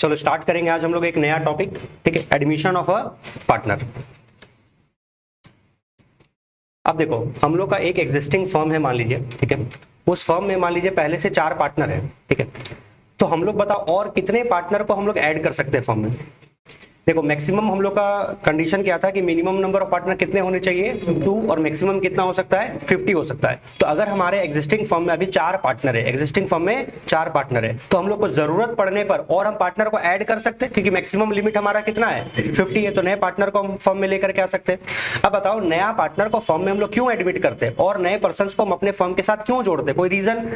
चलो स्टार्ट करेंगे आज हम लोग एक नया टॉपिक, ठीक है, एडमिशन ऑफ अ पार्टनर। अब देखो हम लोग का एक एग्जिस्टिंग फर्म है मान लीजिए, ठीक है, उस फर्म में मान लीजिए पहले से 4 पार्टनर है, ठीक है, तो हम लोग बताओ और कितने पार्टनर को हम लोग ऐड कर सकते हैं फर्म में। देखो मैक्सिमम हम लोग का कंडीशन क्या था कि मिनिमम नंबर ऑफ पार्टनर कितने होने चाहिए 2 और मैक्सिमम कितना हो सकता है 50 हो सकता है। तो अगर हमारे एग्जिस्टिंग फर्म में अभी 4 पार्टनर है, एग्जिस्टिंग फर्म में 4 पार्टनर है, तो हम लोग को जरूरत पड़ने पर और हम पार्टनर को ऐड कर सकते हैं क्योंकि मैक्सिमम लिमिट हमारा कितना है 50 है, तो नए पार्टनर को हम फर्म में लेकर के आ सकते हैं। अब बताओ नया पार्टनर को फर्म में हम लोग क्यों एडमिट करते हैं और नए पर्सन को हम अपने फर्म के साथ क्यों जोड़ते हैं, कोई रीजन?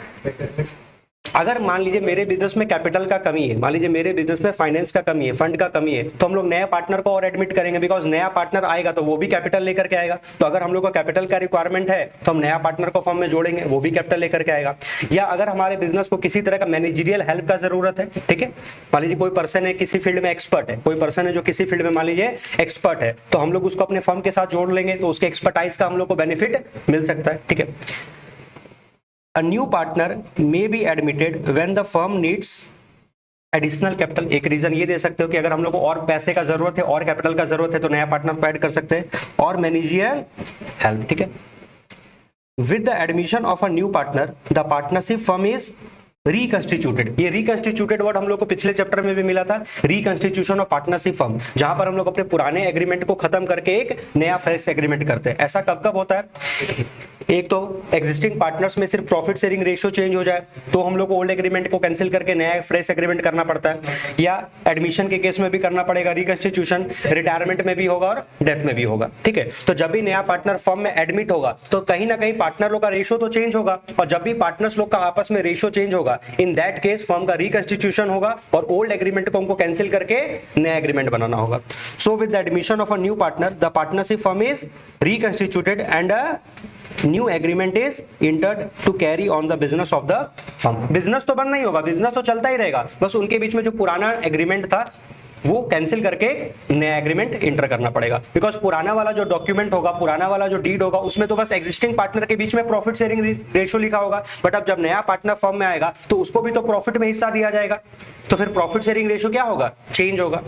अगर मान लीजिए मेरे बिजनेस में कैपिटल का कमी है, मान लीजिए मेरे बिजनेस में फाइनेंस का कमी है, फंड का कमी है, तो हम लोग नए पार्टनर को और एडमिट करेंगे बिकॉज नया पार्टनर आएगा तो वो भी कैपिटल लेकर के आएगा। तो अगर हम लोग को कैपिटल का रिक्वायरमेंट है तो हम नया पार्टनर को फर्म में जोड़ेंगे, वो भी कैपिटल लेकर के आएगा। या अगर हमारे बिजनेस को किसी तरह का मैनेजरियल हेल्प का जरूरत है, ठीक है, मान लीजिए कोई पर्सन है किसी फील्ड में एक्सपर्ट है, कोई पर्सन है जो किसी फील्ड में मान लीजिए एक्सपर्ट है, तो हम लोग उसको अपने फर्म के साथ जोड़ लेंगे तो उसके एक्सपर्टाइज का हम लोग को बेनिफिट मिल सकता है, ठीक है। A new partner may be admitted when the firm needs additional capital. एक रीजन ये दे सकते हो कि अगर हम लोग को और पैसे का जरूरत है और कैपिटल का जरूरत है तो नया पार्टनर को ऐड कर सकते हैं, और मैनेजरियल हेल्प, ठीक है। With the admission of a new partner the partnership firm is reconstituted. ये रिकंस्टिट्यूटेड वर्ड हम लोग को पिछले चैप्टर में भी मिला था, रिकंस्टिट्यूशन ऑफ पार्टनरशिप फर्म, जहां पर हम लोग अपने पुराने एग्रीमेंट को खत्म करके एक नया फ्रेश एग्रीमेंट करते हैं। ऐसा कब कब होता है? एक तो एग्जिस्टिंग पार्टनर्स में सिर्फ प्रॉफिट शेयरिंग रेशियो चेंज हो जाए तो हम लोग को ओल्ड एग्रीमेंट को कैंसिल करके नया फ्रेश एग्रीमेंट करना पड़ता है, या एडमिशन के केस में भी करना पड़ेगा रिकंस्टिट्यूशन, रिटायरमेंट में भी होगा और डेथ में भी होगा, ठीक है। तो जब भी नया पार्टनर फर्म में एडमिट होगा तो कहीं ना कहीं पार्टनर लोग का रेशियो तो चेंज होगा, और जब भी पार्टनर्स लोग का आपस में रेशियो चेंज होगा इन दैट केस फर्म का रिकंस्टिट्यूशन होगा और ओल्ड एग्रीमेंट को हमको कैंसिल करके नया एग्रीमेंट बनाना होगा। So with the admission of a new partner the partnership firm is reconstituted and new agreement is entered to carry on the business of the firm. Business तो बंद नहीं होगा, बिजनेस तो चलता ही रहेगा, बस उनके बीच में जो पुराना एग्रीमेंट था वो कैंसिल करके नया एग्रीमेंट इंटर करना पड़ेगा, बिकॉज पुराना वाला जो डॉक्यूमेंट होगा, पुराना वाला जो डीड होगा, उसमें तो बस एग्जिस्टिंग पार्टनर के बीच में प्रॉफिट शेयरिंग रेशियो लिखा होगा, बट अब जब नया पार्टनर फर्म में आएगा तो उसको भी तो प्रॉफिट में हिस्सा दिया जाएगा, तो फिर प्रॉफिट शेयरिंग रेशियो क्या होगा, चेंज होगा।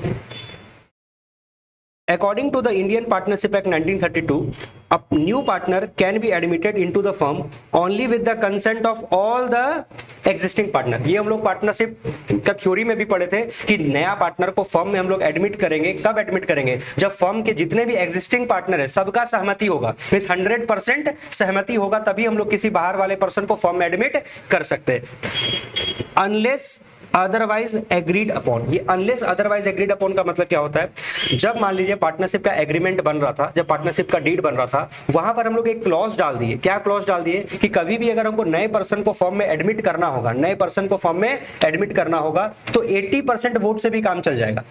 According to the Indian Partnership Act 1932, a new partner can be admitted into the firm only with the consent of all the existing partner। ये हम लोग पार्टनरशिप का थ्योरी में भी पढ़े थे कि नया पार्टनर को फर्म में हम लोग एडमिट करेंगे। कब एडमिट करेंगे? जब फर्म के जितने भी एग्जिस्टिंग पार्टनर है सबका सहमति होगा, मींस 100% सहमति होगा, तभी हम लोग किसी बाहर वाले पर्सन को फर्म में एडमिट कर सकते हैं। Unless otherwise agreed upon. ये अनलेस अदरवाइज एग्रीड अपॉन का मतलब क्या होता है? जब मान लीजिए पार्टनरशिप का एग्रीमेंट बन रहा था, जब पार्टनरशिप का डीड बन रहा था, वहां पर हम लोग एक क्लॉज डाल दिए। क्या क्लॉज डाल दिए? कि कभी भी अगर हमको नए पर्सन को फर्म में एडमिट करना होगा, नए पर्सन को फर्म में एडमिट करना होगा तो 80% वोट से भी काम चल जाएगा।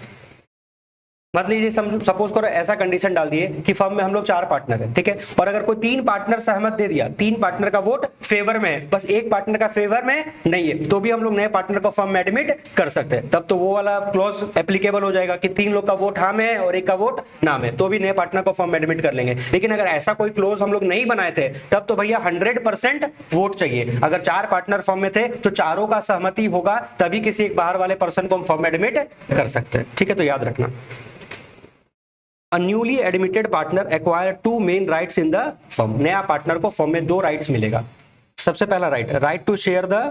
मतलब लीजिए सपोज करो ऐसा कंडीशन डाल दिए कि फर्म में हम लोग 4 पार्टनर है, ठीक है, और अगर कोई 3 पार्टनर सहमत दे दिया, 3 पार्टनर का वोट फेवर में है, बस एक पार्टनर का फेवर में नहीं है, तो भी हम लोग नए पार्टनर को फर्म में एडमिट कर सकते हैं। तब तो वो वाला क्लॉज एप्लीकेबल हो जाएगा कि 3 लोग का वोट हाँ में है और एक का वोट ना में, तो भी नए पार्टनर को फर्म में एडमिट कर लेंगे। लेकिन अगर ऐसा कोई क्लॉज हम लोग नहीं बनाए थे तब तो भैया 100% वोट चाहिए। अगर 4 पार्टनर फर्म में थे तो चारों का सहमति होगा तभी किसी एक बाहर वाले पर्सन को हम फर्म में एडमिट कर सकते हैं, ठीक है। तो याद रखना, A newly admitted partner acquire 2 main rights in the firm। नया पार्टनर को फर्म में 2 राइट्स मिलेगा। सबसे पहला right to share the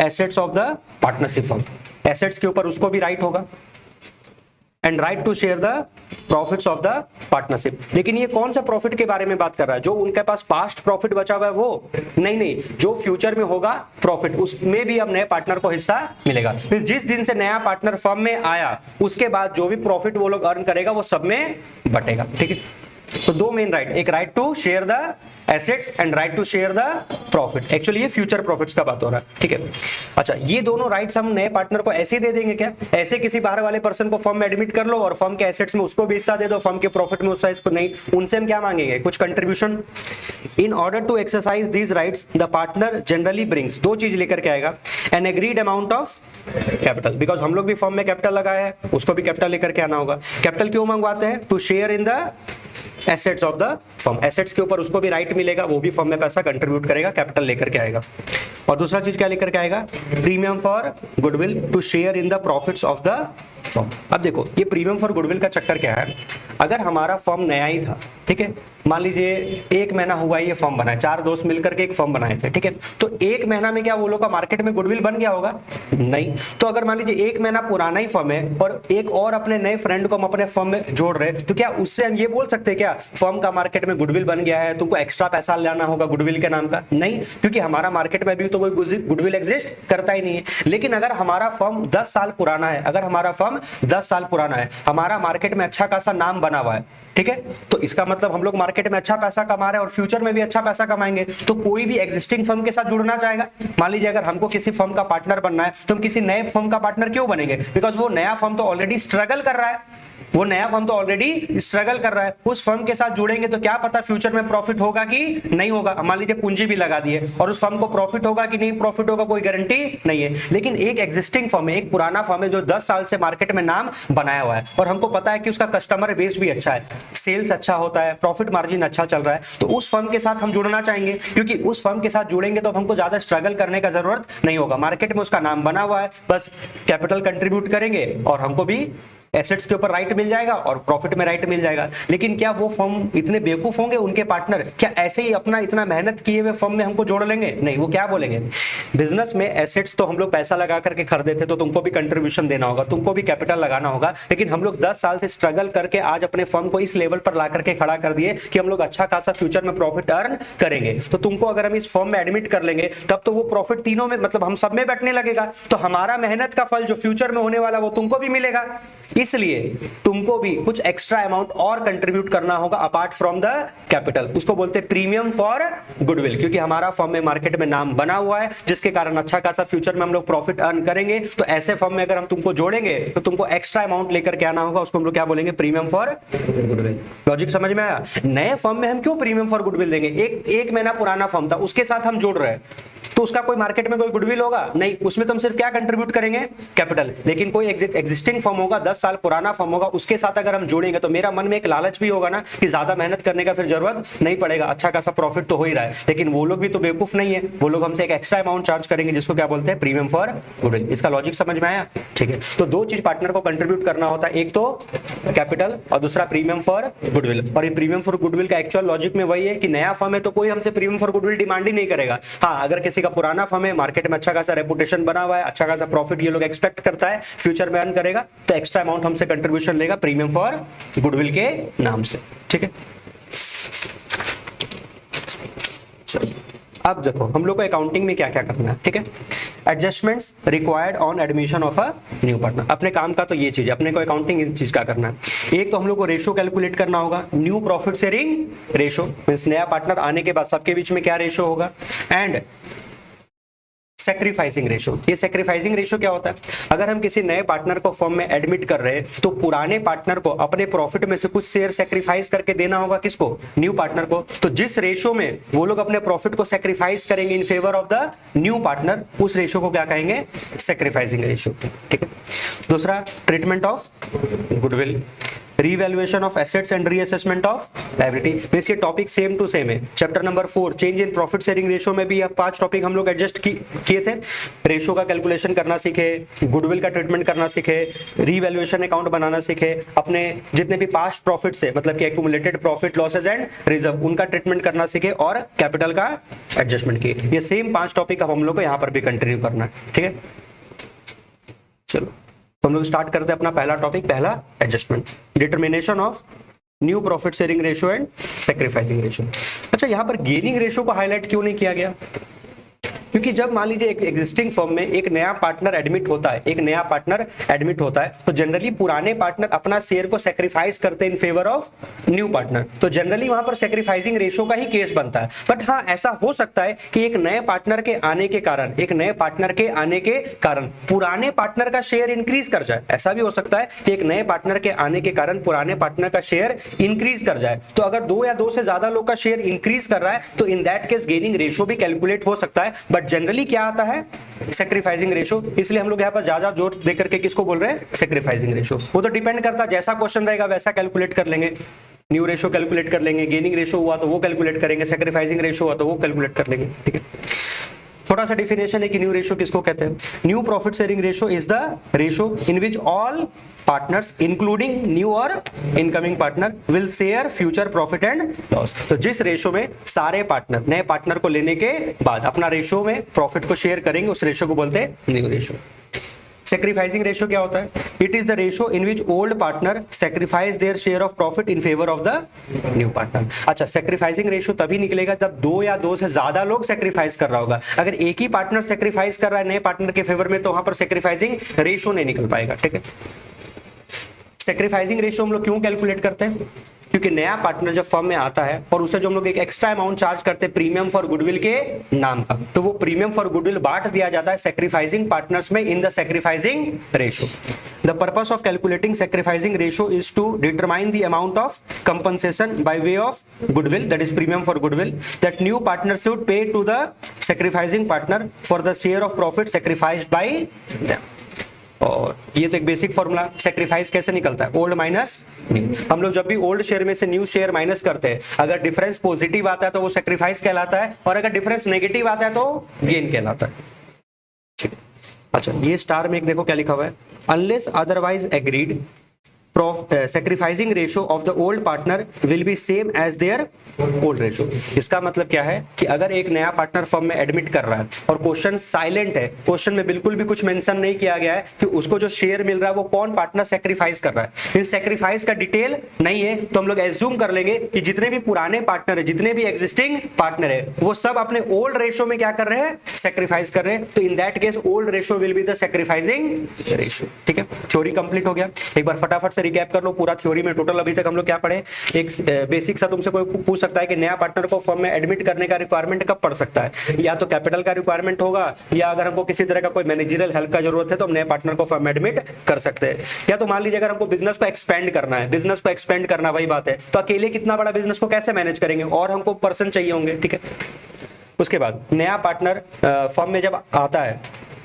assets of the partnership firm, assets के ऊपर उसको भी राइट होगा, and right to share the profits of the partnership. लेकिन ये कौन सा प्रॉफिट के बारे में बात कर रहा है? जो उनके पास पास्ट प्रॉफिट बचा हुआ है वो नहीं, जो फ्यूचर में होगा प्रॉफिट, उसमें भी अब नए पार्टनर को हिस्सा मिलेगा। जिस दिन से नया पार्टनर फर्म में आया उसके बाद जो भी प्रॉफिट वो लोग अर्न करेगा वो सब में बटेगा, ठीक है। तो 2 मेन राइट, एक right to share the assets and right to share the profit. Actually ये फ्यूचर प्रॉफिट्स का बात हो रहा है, ठीक है। अच्छा, ये दोनों राइट्स हम नए पार्टनर को ऐसे ही दे देंगे क्या? ऐसे किसी बाहर वाले पर्सन को फर्म में एडमिट कर लो और फर्म के एसेट्स में उसको भी हिस्सा दे दो, फर्म के प्रॉफिट में उसका इसको नहीं। उनसे हम क्या मांगेंगे? कुछ contribution. In order to exercise these rights the partner generally brings, 2 चीज लेकर के आएगा, an agreed amount of capital, because हम लोग भी फर्म में कैपिटल लगाया है, उसको भी कैपिटल लेकर के आना होगा। कैपिटल क्यों मंगवाते हैं? To share in the assets of the firm, assets के ऊपर उसको भी राइट मिलेगा, वो भी फर्म में पैसा कंट्रीब्यूट करेगा, कैपिटल लेकर के आएगा। और दूसरा चीज क्या लेकर के आएगा, premium for goodwill to share in the profits of the firm. अब देखो ये प्रीमियम फॉर गुडविल का चक्कर क्या है, अगर हमारा फर्म नया ही था, ठीक है, मान लीजिए 1 महीना हुआ ये फर्म बना है, 4 दोस्त मिलकर के एक फर्म बनाए थे, ठीक है, तो 1 महीना में क्या वो लोग का मार्केट में गुडविल बन गया होगा? नहीं। तो अगर मान लीजिए 1 महीना पुराना ही फर्म है और एक और अपने नए फ्रेंड को हम अपने फर्म में जोड़ रहे हैं, तो क्या उससे हम ये बोल सकते हैं क्या फर्म का मार्केट में गुडविल बन गया है, तुमको एक्स्ट्रा पैसा लाना होगा गुडविल के नाम का? नहीं, क्योंकि हमारा मार्केट में भी तो कोई गुडविल एग्जिस्ट करता ही नहीं है। लेकिन अगर हमारा फर्म 10 साल पुराना है, अगर हमारा फर्म 10 साल पुराना है, हमारा मार्केट में अच्छा खासा नाम बना हुआ है, ठीक है, तो इसका मतलब हम लोग मार्केट में अच्छा पैसा कमा रहे हैं और फ्यूचर में भी अच्छा पैसा कमाएंगे। तो कोई भी एग्जिस्टिंग फर्म के साथ जुड़ना चाहेगा। मान लीजिए अगर हमको किसी फर्म का पार्टनर बनना है तो हम किसी नए फर्म का पार्टनर क्यों बनेंगे? बिकॉज वो नया फर्म तो ऑलरेडी स्ट्रगल कर रहा है, वो नया फर्म तो ऑलरेडी स्ट्रगल कर रहा है, उस फर्म के साथ जुड़ेंगे तो क्या पता फ्यूचर में प्रॉफिट होगा कि नहीं होगा। मान लीजिए पूंजी भी लगा दी है और उस फर्म को प्रॉफिट होगा कि नहीं प्रॉफिट होगा, कोई गारंटी नहीं है। लेकिन एक एग्जिस्टिंग फर्म है, एक पुराना फर्म है जो 10 साल से मार्केट में नाम बनाया हुआ है और हमको पता है कि उसका कस्टमर बेस भी अच्छा है, सेल्स अच्छा होता है, प्रॉफिट मार्जिन अच्छा चल रहा है, तो उस फर्म के साथ हम जुड़ना चाहेंगे, क्योंकि उस फर्म के साथ जुड़ेंगे तो हमको ज्यादा स्ट्रगल करने का जरूरत नहीं होगा। मार्केट में उसका नाम बना हुआ है, बस कैपिटल कंट्रीब्यूट करेंगे और हमको भी एसेट्स के ऊपर राइट मिल जाएगा और प्रॉफिट में राइट मिल जाएगा। लेकिन क्या वो फर्म इतने बेवकूफ होंगे, उनके पार्टनर क्या ऐसे ही अपना इतना मेहनत किए हुए फर्म में हमको जोड़ लेंगे? नहीं, वो क्या बोलेंगे, बिजनेस में एसेट्स तो हम लोग पैसा लगा करके खरीदे थे तो तुमको भी कंट्रीब्यूशन देना होगा, तुमको भी कैपिटल लगाना होगा। लेकिन हम लोग 10 साल से स्ट्रगल करके आज अपने फर्म को इस लेवल पर ला करके खड़ा कर दिए कि हम लोग अच्छा खासा फ्यूचर में प्रॉफिट अर्न करेंगे। तो तुमको अगर हम इस फर्म में एडमिट कर लेंगे तब तो वो प्रॉफिट तीनों में, मतलब हम सब में बैठने लगेगा, तो हमारा मेहनत का फल जो फ्यूचर में होने वाला वो तुमको भी मिलेगा। इसलिए तुमको भी कुछ एक्स्ट्रा अमाउंट और कंट्रीब्यूट करना होगा अपार्ट फ्रॉम द कैपिटल। उसको बोलते हैं प्रीमियम फॉर गुडविल, क्योंकि हमारा फर्म में मार्केट में नाम बना हुआ है जिसके कारण अच्छा खासा फ्यूचर में हम लोग प्रॉफिट अर्न करेंगे। तो ऐसे फर्म में अगर हम तुमको जोड़ेंगे तो तुमको एक्स्ट्रा अमाउंट लेकर के आना होगा, उसको हम लोग क्या बोलेंगे, प्रीमियम फॉर गुडविल। लॉजिक समझ में आया? नए फर्म में हम क्यों प्रीमियम फॉर गुडविल देंगे? एक महीना पुराना फर्म था उसके साथ हम जोड़ रहे हैं तो उसका कोई मार्केट में कोई गुडविल होगा नहीं, उसमें तो हम सिर्फ क्या कंट्रीब्यूट करेंगे, कैपिटल। लेकिन कोई एग्जिस्टिंग फर्म होगा, 10 साल पुराना फर्म होगा, उसके साथ अगर हम जोड़ेंगे तो मेरा मन में एक लालच भी होगा ना कि ज्यादा मेहनत करने का फिर जरूरत नहीं पड़ेगा, अच्छा खासा प्रॉफिट तो हो ही रहा है। लेकिन वो लोग भी तो बेवकूफ नहीं है, वो लोग हमसे एक एक्स्ट्रा अमाउंट चार्ज करेंगे जिसको क्या बोलते हैं, प्रीमियम फॉर गुडविल। इसका लॉजिक समझ में आया? ठीक है, तो 2 चीज पार्टनर को कंट्रीब्यूट करना होता है, एक तो कैपिटल और दूसरा प्रीमियम फॉर गुडविल। और ये प्रीमियम फॉर गुडविल का एक्चुअल लॉजिक में वही है कि नया फर्म है तो कोई हमसे प्रीमियम फॉर गुडविल डिमांड ही नहीं करेगा। हाँ, अगर किसी का पुराना फर्म है, मार्केट में अच्छा खासा रेपुटेशन बना हुआ है, अच्छा खासा प्रॉफिट ये लोग एक्सपेक्ट करता है फ्यूचर में अर्न करेगा, तो एक्स्ट्रा अमाउंट हमसे कंट्रीब्यूशन लेगा प्रीमियम फॉर गुडविल के नाम से। ठीक है, चलो अब देखो हम लोग को अकाउंटिंग में क्या क्या करना है। ठीक है, adjustments required on admission of a new partner. अपने काम का तो ये चीज है, अपने को अकाउंटिंग इन चीज का करना है। एक तो हम लोग को रेशो कैलकुलेट करना होगा, new profit sharing ratio, means नया पार्टनर आने के बाद सबके बीच में क्या रेशो होगा, एंड सैक्रिफाइसिंग रेशो। ये सैक्रिफाइसिंग रेशो क्या होता है, अगर हम किसी नए पार्टनर को फर्म में एडमिट कर रहे हैं तो पुराने पार्टनर को अपने प्रॉफिट में से कुछ शेयर सैक्रिफाइस करके देना होगा, किसको, न्यू पार्टनर को। तो जिस रेशो में वो लोग अपने प्रॉफिट को सैक्रिफाइस करेंगे in favour of the new partner, उस रेशो को क्या कहेंगे, सैक्रिफाइसिंग रेशो। ठीक है, दूसरा treatment of goodwill, revaluation of assets and reassessment of liability. Means ये टॉपिक सेम टू सेम है। Chapter number 4 change in profit sharing ratio में भी 5 टॉपिक हम लोग एडजस्ट किए थे। रेशो का कैलकुलेशन करना सीखे, गुडविल का ट्रीटमेंट करना सीखे, रीवैल्यूएशन अकाउंट बनाना सीखे, अपने जितने भी पास्ट प्रॉफिट से मतलब कि accumulated profit, losses and reserve, उनका ट्रीटमेंट करना सीखे और कैपिटल का एडजस्टमेंट किए। ये सेम 5 टॉपिक अब हम लोग को यहाँ पर भी कंटिन्यू करना है। ठीक है, चलो तो हम लोग स्टार्ट करते हैं अपना पहला टॉपिक, पहला adjustment, determination of new profit sharing ratio and sacrificing ratio. अच्छा, यहां पर गेनिंग रेशो को हाईलाइट क्यों नहीं किया गया, क्योंकि जब मान लीजिए एक एग्जिस्टिंग फर्म में एक नया पार्टनर एडमिट होता है, एक नया पार्टनर एडमिट होता है तो जनरली पुराने पार्टनर अपना शेयर को सैक्रिफाइस करते हैं in favour of new partner, तो जनरली वहां पर सैक्रिफाइसिंग रेशो का ही केस बनता है। बट हाँ, ऐसा हो सकता है कि एक नए पार्टनर के आने के कारण, एक नए पार्टनर के आने के कारण पुराने पार्टनर का शेयर इंक्रीज कर जाए। ऐसा भी हो सकता है कि एक नए पार्टनर के आने के कारण पुराने पार्टनर का शेयर इंक्रीज कर जाए। तो अगर 2 या 2 से ज्यादा लोग का शेयर इंक्रीज कर रहा है तो in that case gaining ratio भी कैलकुलेट हो सकता है। बट बट जनरली क्या आता है, सेक्रीफाइसिंग रेशो। इसलिए हम लोग यहाँ पर ज्यादा जोर दे करके किसको बोल रहे हैं, सेक्रीफाइसिंग रेशो। वो तो डिपेंड करता है, जैसा क्वेश्चन रहेगा वैसा कैलकुलेट कर लेंगे। न्यू रेशो कैलकुलेट कर लेंगे, गेनिंग रेशो हुआ तो वो कैलकुलेट करेंगे, सेक्रीफाइसिंग रेशो हुआ तो वो कैलकुलेट कर लेंगे, ठीक है। छोटा सा डिफिनेशन है कि न्यू रेशो किसको कहते हैं। New profit sharing ratio is the ratio in which all partners including new और incoming partner will share future profit and loss. तो जिस रेशो में सारे पार्टनर नए पार्टनर को लेने के बाद अपना रेशो में प्रॉफिट को शेयर करेंगे, उस रेशो को बोलते हैं न्यू रेशो। सेक्रीफाइसिंग रेशो क्या होता है, it is the ratio in which old partner sacrifice their share of profit in favour of the new partner. अच्छा, सेक्रीफाइसिंग रेशो तभी निकलेगा जब दो या दो से ज्यादा लोग सेक्रीफाइस कर रहा होगा। अगर एक ही पार्टनर सेक्रीफाइस कर रहा है नए पार्टनर के फेवर में, तो वहां पर सेक्रीफाइसिंग रेशो नहीं निकल पाएगा, ठीक है। सेक्रीफाइसिंग रेशो हम लोग क्यों कैलकुलेट करते हैं, क्योंकि नया पार्टनर जब फर्म में आता है और उसे जो हम लोग एक एक्स्ट्रा अमाउंट चार्ज करते हैं प्रीमियम फॉर गुडविल के नाम का, तो वो प्रीमियम फॉर गुडविल बांट दिया जाता है सेक्रीफाइसिंग पार्टनर्स में in the sacrificing ratio. The purpose of calculating sacrificing ratio is to determine the amount of compensation by way of goodwill, that is premium for goodwill, that new partner should pay to the sacrificing partner for the share of profit sacrificed by them. और ये तो एक basic formula, sacrifice कैसे निकलता है, old minus new. हम लोग जब भी ओल्ड शेयर में से न्यू शेयर माइनस करते हैं, अगर डिफरेंस पॉजिटिव आता है तो वो सेक्रीफाइस कहलाता है, और अगर डिफरेंस नेगेटिव आता है तो गेन कहलाता है, ठीक है। अच्छा, ये स्टार में एक देखो क्या लिखा हुआ है, unless otherwise agreed sacrificing ratio of the old partner will be same as their old ratio। इसका मतलब क्या है कि अगर एक नया पार्टनर फर्म में एडमिट कर रहा है और क्वेश्चन साइलेंट है, क्वेश्चन में बिल्कुल भी कुछ मेंशन नहीं किया गया है कि उसको जो शेयर मिल रहा है वो कौन पार्टनर सेक्रीफाइस कर रहा है, इस सेक्रीफाइस का डिटेल नहीं है, तो हम लोग एज्यूम कर लेंगे कि जितने भी पुराने पार्टनर है, जितने भी एग्जिस्टिंग पार्टनर है, वो सब अपने ओल्ड रेशो में क्या कर रहे हैं, सेक्रीफाइस कर रहे हैं। तो in that case old ratio will be the sacrificing ratio, ठीक है। थ्योरी कंप्लीट हो गया। एक बार फटाफट से रिकैप कर लो पूरा थ्योरी में टोटल अभी तक हम लोग क्या पढ़े। एक बेसिक सा तुमसे कोई पूछ सकता है कि नया पार्टनर को फर्म में एडमिट करने का रिक्वायरमेंट कब पड़ सकता है, या तो कैपिटल का रिक्वायरमेंट होगा, या अगर हमको किसी तरह का कोई मैनेजरियल हेल्प का जरूरत है तो हम नए पार्टनर को फर्म में एडमिट कर सकते हैं। या तो मान लीजिए अगर हमको बिजनेस को एक्सपेंड करना है, बिजनेस को एक्सपेंड करना वही बात है, तो अकेले कितना बड़ा बिजनेस को कैसे मैनेज करेंगे, और हमको पर्सन चाहिए होंगे, ठीक है। उसके बाद नया पार्टनर फर्म में जब आता है,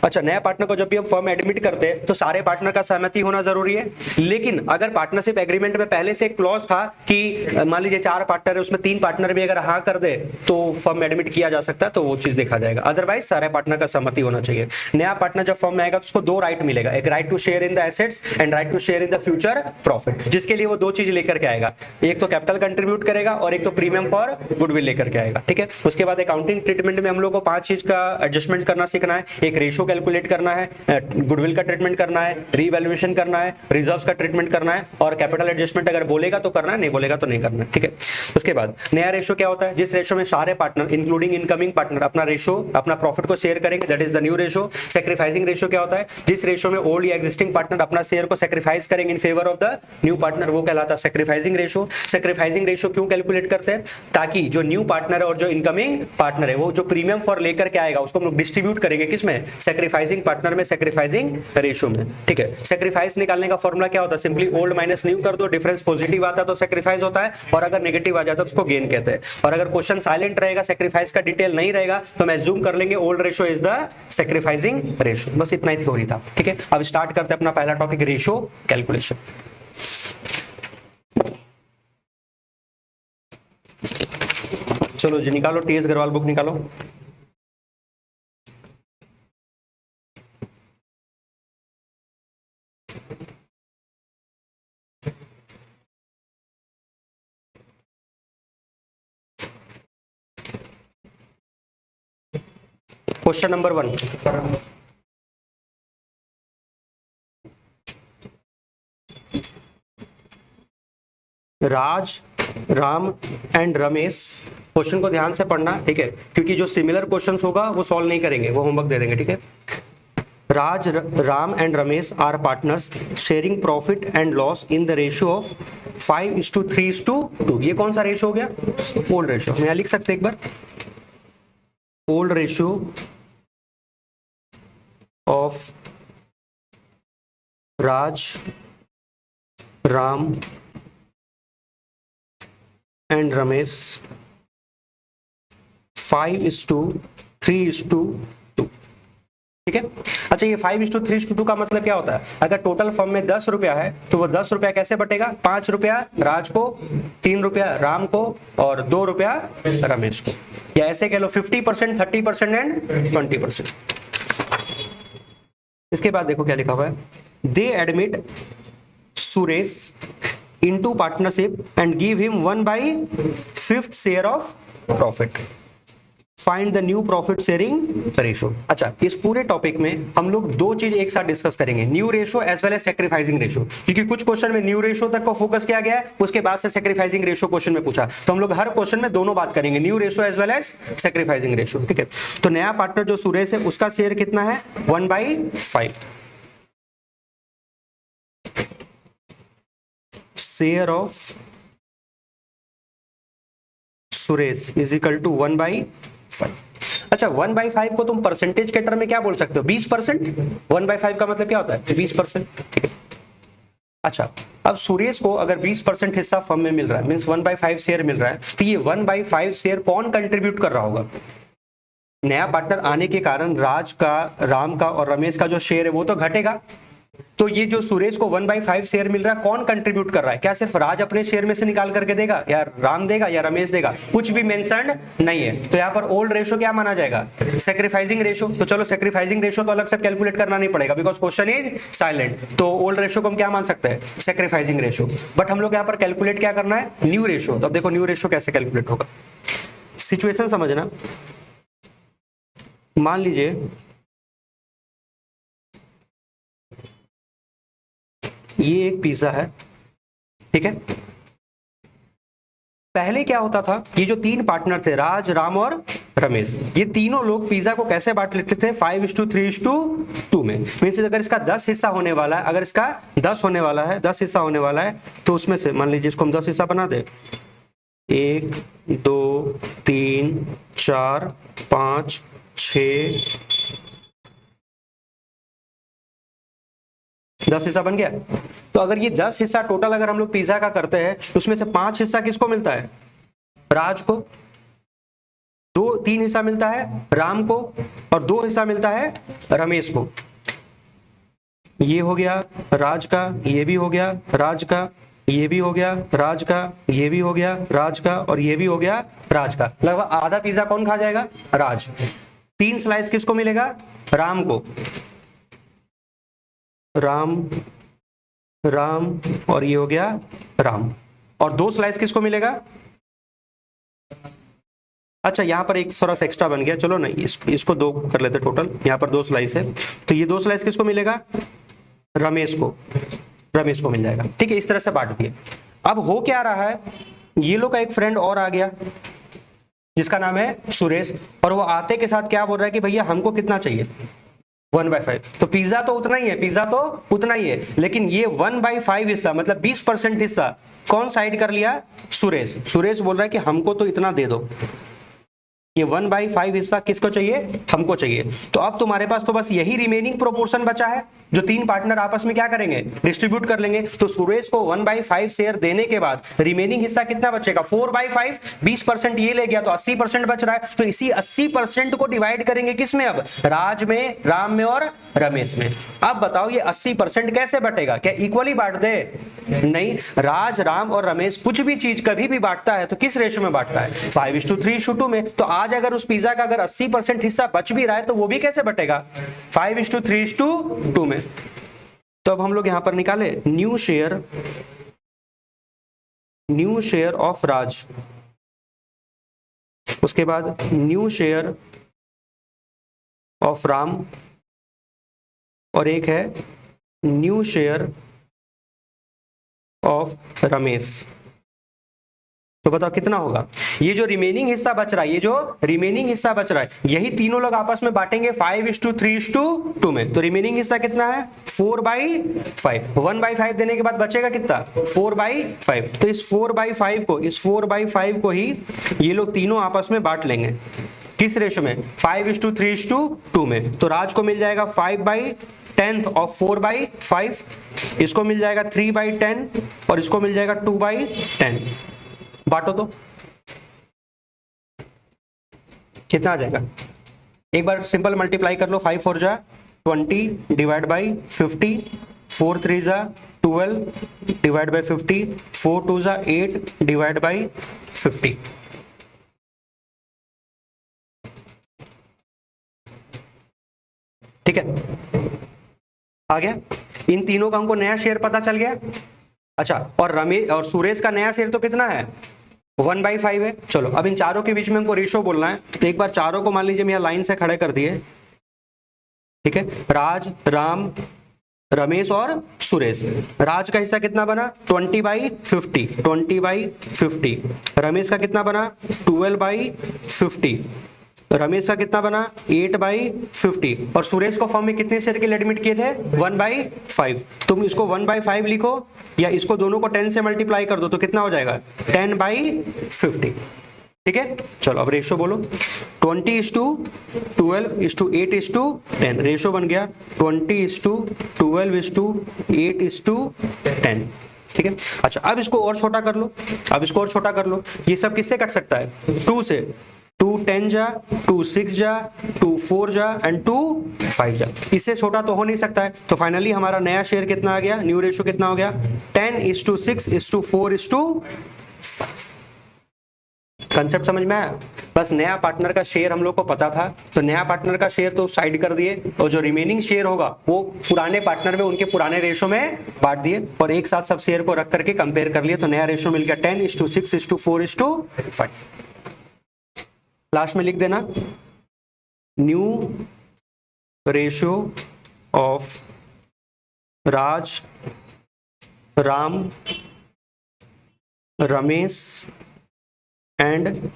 अच्छा, नया पार्टनर को जब भी हम फर्म में एडमिट करते हैं तो सारे पार्टनर का सहमति होना जरूरी है। लेकिन अगर पार्टनरशिप एग्रीमेंट में पहले से एक क्लॉज था कि मान लीजिए 4 पार्टनर है, उसमें 3 पार्टनर भी अगर हाँ कर दे तो फर्म में एडमिट किया जा सकता है, तो वो चीज देखा जाएगा। अदरवाइज सारे पार्टनर का सहमति होना चाहिए। नया पार्टनर जब फर्म में आएगा तो उसको 2 राइट मिलेगा, एक right to share in the assets and right to share in the future profit, जिसके लिए वो 2 चीज लेकर के आएगा, एक तो कैपिटल कंट्रीब्यूट करेगा और एक तो प्रीमियम फॉर गुडविल लेकर के आएगा, ठीक है। उसके बाद अकाउंटिंग ट्रीटमेंट में हम लोग को 5 चीज का एडजस्टमेंट करना सीखना है। एक रेशो कैलकुलेट करना है, गुडविल का ट्रीटमेंट करना है, रीवैल्यूएशन करना है, रिजर्व्स का ट्रीटमेंट करना है, और कैपिटल एडजस्टमेंट अगर बोलेगा तो करना है, नहीं बोलेगा तो नहीं करना है, ठीक है। उसके बाद नया रेशो क्या होता है, जिस रेशो में सारे पार्टनर इंक्लूडिंग इनकमिंग पार्टनर अपना रेशो, अपना प्रॉफिट को शेयर करेंगे, that is the new ratio. Sacrificing ratio क्या होता है, जिस रेशो में ओल्ड या एग्जिस्टिंग पार्टनर अपना शेयर को सेक्रीफाइस करेंगे in favour of the new partner, वो कहलाता है सेक्रीफाइसिंग रेशो। सेक्रीफाइसिंग रेशो क्यों कैलकुलेट करते हैं, ताकि जो न्यू पार्टनर है और जो इनकमिंग पार्टनर है, वो जो प्रीमियम फॉर लेकर के आएगा उसको हम लोग डिस्ट्रीब्यूट करेंगे किसमें, सेक्रीफाइसिंग पार्टनर में, सेक्रीफाइसिंग रेशो में, ठीक है। सेक्रीफाइस निकालने का फॉर्मूला क्या होता है, सिंपली ओल्ड माइनस न्यू कर दो, डिफरेंस पॉजिटिव आता है तो सेक्रीफाइस होता है, और अगर नेगेटिव आ जाता है तो उसको गेन कहते हैं। और अगर क्वेश्चन साइलेंट रहेगा, सेक्रीफाइस का डिटेल नहीं रहेगा, तो मैं अज्यूम कर लेंगे old ratio is the sacrificing ratio. बस इतना ही थ्योरी था, ठीक है। अब स्टार्ट करते हैं अपना पहला टॉपिक, रेशो कैलकुलेशन। चलो जी, निकालो टीएस अग्रवाल बुक निकालो। Question number 1, Raj, Ram and Ramesh. Question को ध्यान से पढ़ना, ठीक है, क्योंकि जो सिमिलर क्वेश्चंस होगा वो सॉल्व नहीं करेंगे, वो होमवर्क दे देंगे, ठीक है। Raj, Ram and Ramesh are partners sharing profit and loss in the ratio of 5:3:2। ये कौन सा रेशियो हो गया, ओल्ड रेशियो। हम यहाँ लिख सकते एक बार, old ratio of Raj, Ram and Ramesh 5:3:2 3:2। ठीक है। अच्छा, ये 5:3:2 का मतलब क्या होता है? अगर टोटल फर्म में 10 रुपया है तो वो 10 रुपया कैसे बटेगा? 5 रुपया राज को, 3 रुपया राम को और 2 रुपया रमेश को, या ऐसे कह लो 50%, 30% एंड 20%। इसके बाद देखो क्या लिखा हुआ है, they admit Suresh into partnership and give him 1/5 share of profit. Find the new profit sharing ratio. अच्छा, इस पूरे टॉपिक में हम लोग दो चीज एक साथ डिस्कस करेंगे, new ratio as well as sacrificing ratio, क्योंकि कुछ क्वेश्चन में न्यू रेशो तक को फोकस किया गया है, उसके बाद से सैक्रिफाइसिंग रेशो क्वेश्चन में पूछा, तो हम लोग हर क्वेश्चन में दोनों बात करेंगे, new ratio as well as sacrificing ratio. ठीक है, तो नया पार्टनर जो सुरेश है उसका शेयर कितना है? 1/5। Share of Suresh is equal to 1/5। अच्छा, 1/5 को तुम परसेंटेज के टर्म में क्या बोल सकते हो? 20%। 1/5 का मतलब क्या होता है? 20%। ठीक है। अच्छा, अब सुरेश को अगर 20% हिस्सा फर्म में मिल रहा है, मींस 1/5 शेयर मिल रहा है, तो ये 1/5 शेयर कौन कंट्रीब्यूट कर रहा होगा? नया पार्टनर आने के कारण राज का, राम का और रमेश का जो शेयर है वो तो घटेगा। तो ये जो सुरेश को 1/5 शेयर मिल रहा है, कौन कंट्रीब्यूट कर रहा है? क्या सिर्फ राज अपने शेयर में से निकाल करके देगा, या राम देगा, या रमेश देगा? कुछ भी मेंशन्ड नहीं है। तो यहाँ पर ओल्ड रेशो क्या माना जाएगा? Sacrificing ratio. तो चलो, सैक्रिफाइसिंग रेशो तो अलग से कैलकुलेट करना नहीं पड़ेगा, बिकॉज क्वेश्चन इज साइलेंट। तो ओल्ड रेशो को हम क्या मान सकते हैं? Sacrificing ratio. बट हम लोग यहाँ पर कैलकुलेट क्या करना है? New ratio. तो अब देखो न्यू रेशो कैसे कैलकुलेट होगा, सिचुएशन समझना। मान लीजिए ये एक पिज्जा है, ठीक है। पहले क्या होता था, ये जो तीन पार्टनर थे, राज, राम और रमेश, ये तीनों लोग पिज्जा को कैसे बांट लेते थे? 5:3:2 में। मीन्स अगर इसका 10 हिस्सा होने वाला है, अगर इसका 10 होने वाला है, 10 हिस्सा होने वाला है, तो उसमें से मान लीजिए इसको हम 10 हिस्सा बना दे, 1 2 3 4 5 6 10 हिस्सा बन गया। तो अगर ये 10 हिस्सा टोटल अगर हम लोग पिज्जा का करते हैं, तो उसमें से 5 हिस्सा किसको मिलता है? राज को। 3 हिस्सा मिलता है राम को, और 2 हिस्सा मिलता है रमेश को। ये हो गया राज का, ये भी हो गया राज का, ये भी हो गया राज का, ये भी हो गया राज का, और ये भी हो गया राज का। लगभग आधा पिज्जा कौन खा जाएगा? राज। 3 स्लाइस किसको मिलेगा? राम को। राम, राम, और ये हो गया राम। और 2 स्लाइस किसको मिलेगा? अच्छा, यहां पर एक थोड़ा सा एक्स्ट्रा बन गया, चलो नहीं, इसको 2 कर लेते टोटल। यहां पर 2 स्लाइस है, तो ये 2 स्लाइस किसको मिलेगा? रमेश को। रमेश को मिल जाएगा। ठीक है, इस तरह से बांट दिए। अब हो क्या रहा है, ये लोग का एक फ्रेंड और आ गया जिसका नाम है सुरेश, और वो आते के साथ क्या बोल रहा है कि भैया हमको कितना चाहिए? 1/5। तो पिज्जा तो उतना ही है, पिज्जा तो उतना ही है, लेकिन ये 1/5 हिस्सा मतलब 20% हिस्सा कौन साइड कर लिया? सुरेश। सुरेश बोल रहा है कि हमको तो इतना दे दो। ये 1/5 हिस्सा किसको चाहिए? हमको चाहिए। तो अब तुम्हारे पास तो बस यही रिमेनिंग प्रोपोर्शन बचा है, जो 3 पार्टनर आपस में क्या करेंगे? डिस्ट्रीब्यूट कर लेंगे। तो सुरेश को 1/5 शेयर देने के बाद रिमेनिंग हिस्सा कितना बचेगा? 4/5। 20% ये ले गया तो 80% बच रहा है। तो इसी 80% को डिवाइड करेंगे किस में? अब राज में, राम में और रमेश में। अब बताओ ये 80% कैसे बटेगा? क्या इक्वली बांट दे? नहीं, राज, राम और रमेश कुछ भी चीज कभी भी बांटता है तो किस रेशो में बांटता है? 5:3:2 में। तो आज अगर उस पिज्जा का अगर 80% हिस्सा बच भी रहा है तो वो भी कैसे बटेगा? 5:3:2 में। तो अब हम लोग यहां पर निकाले न्यू शेयर ऑफ राज, उसके बाद न्यू शेयर ऑफ राम, और एक है न्यू शेयर ऑफ रमेश। तो बताओ कितना होगा? ये जो रिमेनिंग हिस्सा बच रहा है, यही तीनों लोग आपस में बांटेंगे 5:3:2 में। तो रिमेनिंग हिस्सा कितना है? 4/5। 1/5 देने के बाद बचेगा कितना? 4/5। तो इस 4/5 को ही ये लोग तीनों आपस में बांट लेंगे। किस रेशो में? 5:3:2 में। तो राज को मिल जाएगा 5/10 ऑफ 4/5, इसको मिल जाएगा 3/10, और इसको मिल जाएगा 2/10। बांटो तो कितना आ जाएगा? एक बार सिंपल मल्टीप्लाई कर लो, 5 4 जा 20 डिवाइड बाई 50, 4 3 जा 12 डिवाइड बाई 50, 4 2 जा 8 डिवाइड बाई 50। ठीक है, आ गया। इन तीनों का हमको नया शेयर पता चल गया। अच्छा, और रमेश और सुरेश का नया शेयर तो कितना है, 1/5 है। चलो अब इन चारों के बीच में हमको रेशो बोलना है, तो एक बार चारों को मान लीजिए मैं लाइन से खड़े कर दिए। ठीक है, राज, राम, रमेश और सुरेश। राज का हिस्सा कितना बना, 20/50, 20/50। रमेश का कितना बना, 12/50। रमेश का कितना बना, 8/50। और सुरेश को फॉर्म में कितने शेयर के लिए एडमिट किए थे, 1/5। तुम इसको 1/5 लिखो या इसको दोनों को 10 से मल्टीप्लाई कर दो तो कितना हो जाएगा, 10/50। ठीक है, चलो अब रेशो बोलो। 20:12:8:10 रेशो बन गया 20:12:8:10। ठीक है, अच्छा अब इसको और छोटा कर लो, अब इसको और छोटा कर लो। ये सब किससे कट सकता है, 2 से। 2 10 जा, 2 6 जा, 2 4 जा एंड 2 5 जा। इससे छोटा तो हो नहीं सकता है। तो फाइनली हमारा नया शेयर कितना आ गया, न्यू रेशो कितना हो गया, 10:6:4:5। कंसेप्ट समझ में आया। बस नया पार्टनर का शेयर हम लोग को पता था, तो नया पार्टनर का शेयर तो साइड कर दिए, और जो रिमेनिंग शेयर होगा वो पुराने पार्टनर में उनके पुराने रेशो में बांट दिए, और एक साथ सब शेयर को रख करके कंपेयर कर लिए। तो नया रेशो मिल गया 10:6:4:5। लास्ट में लिख देना, new ratio of Raj, Ram, Ramesh and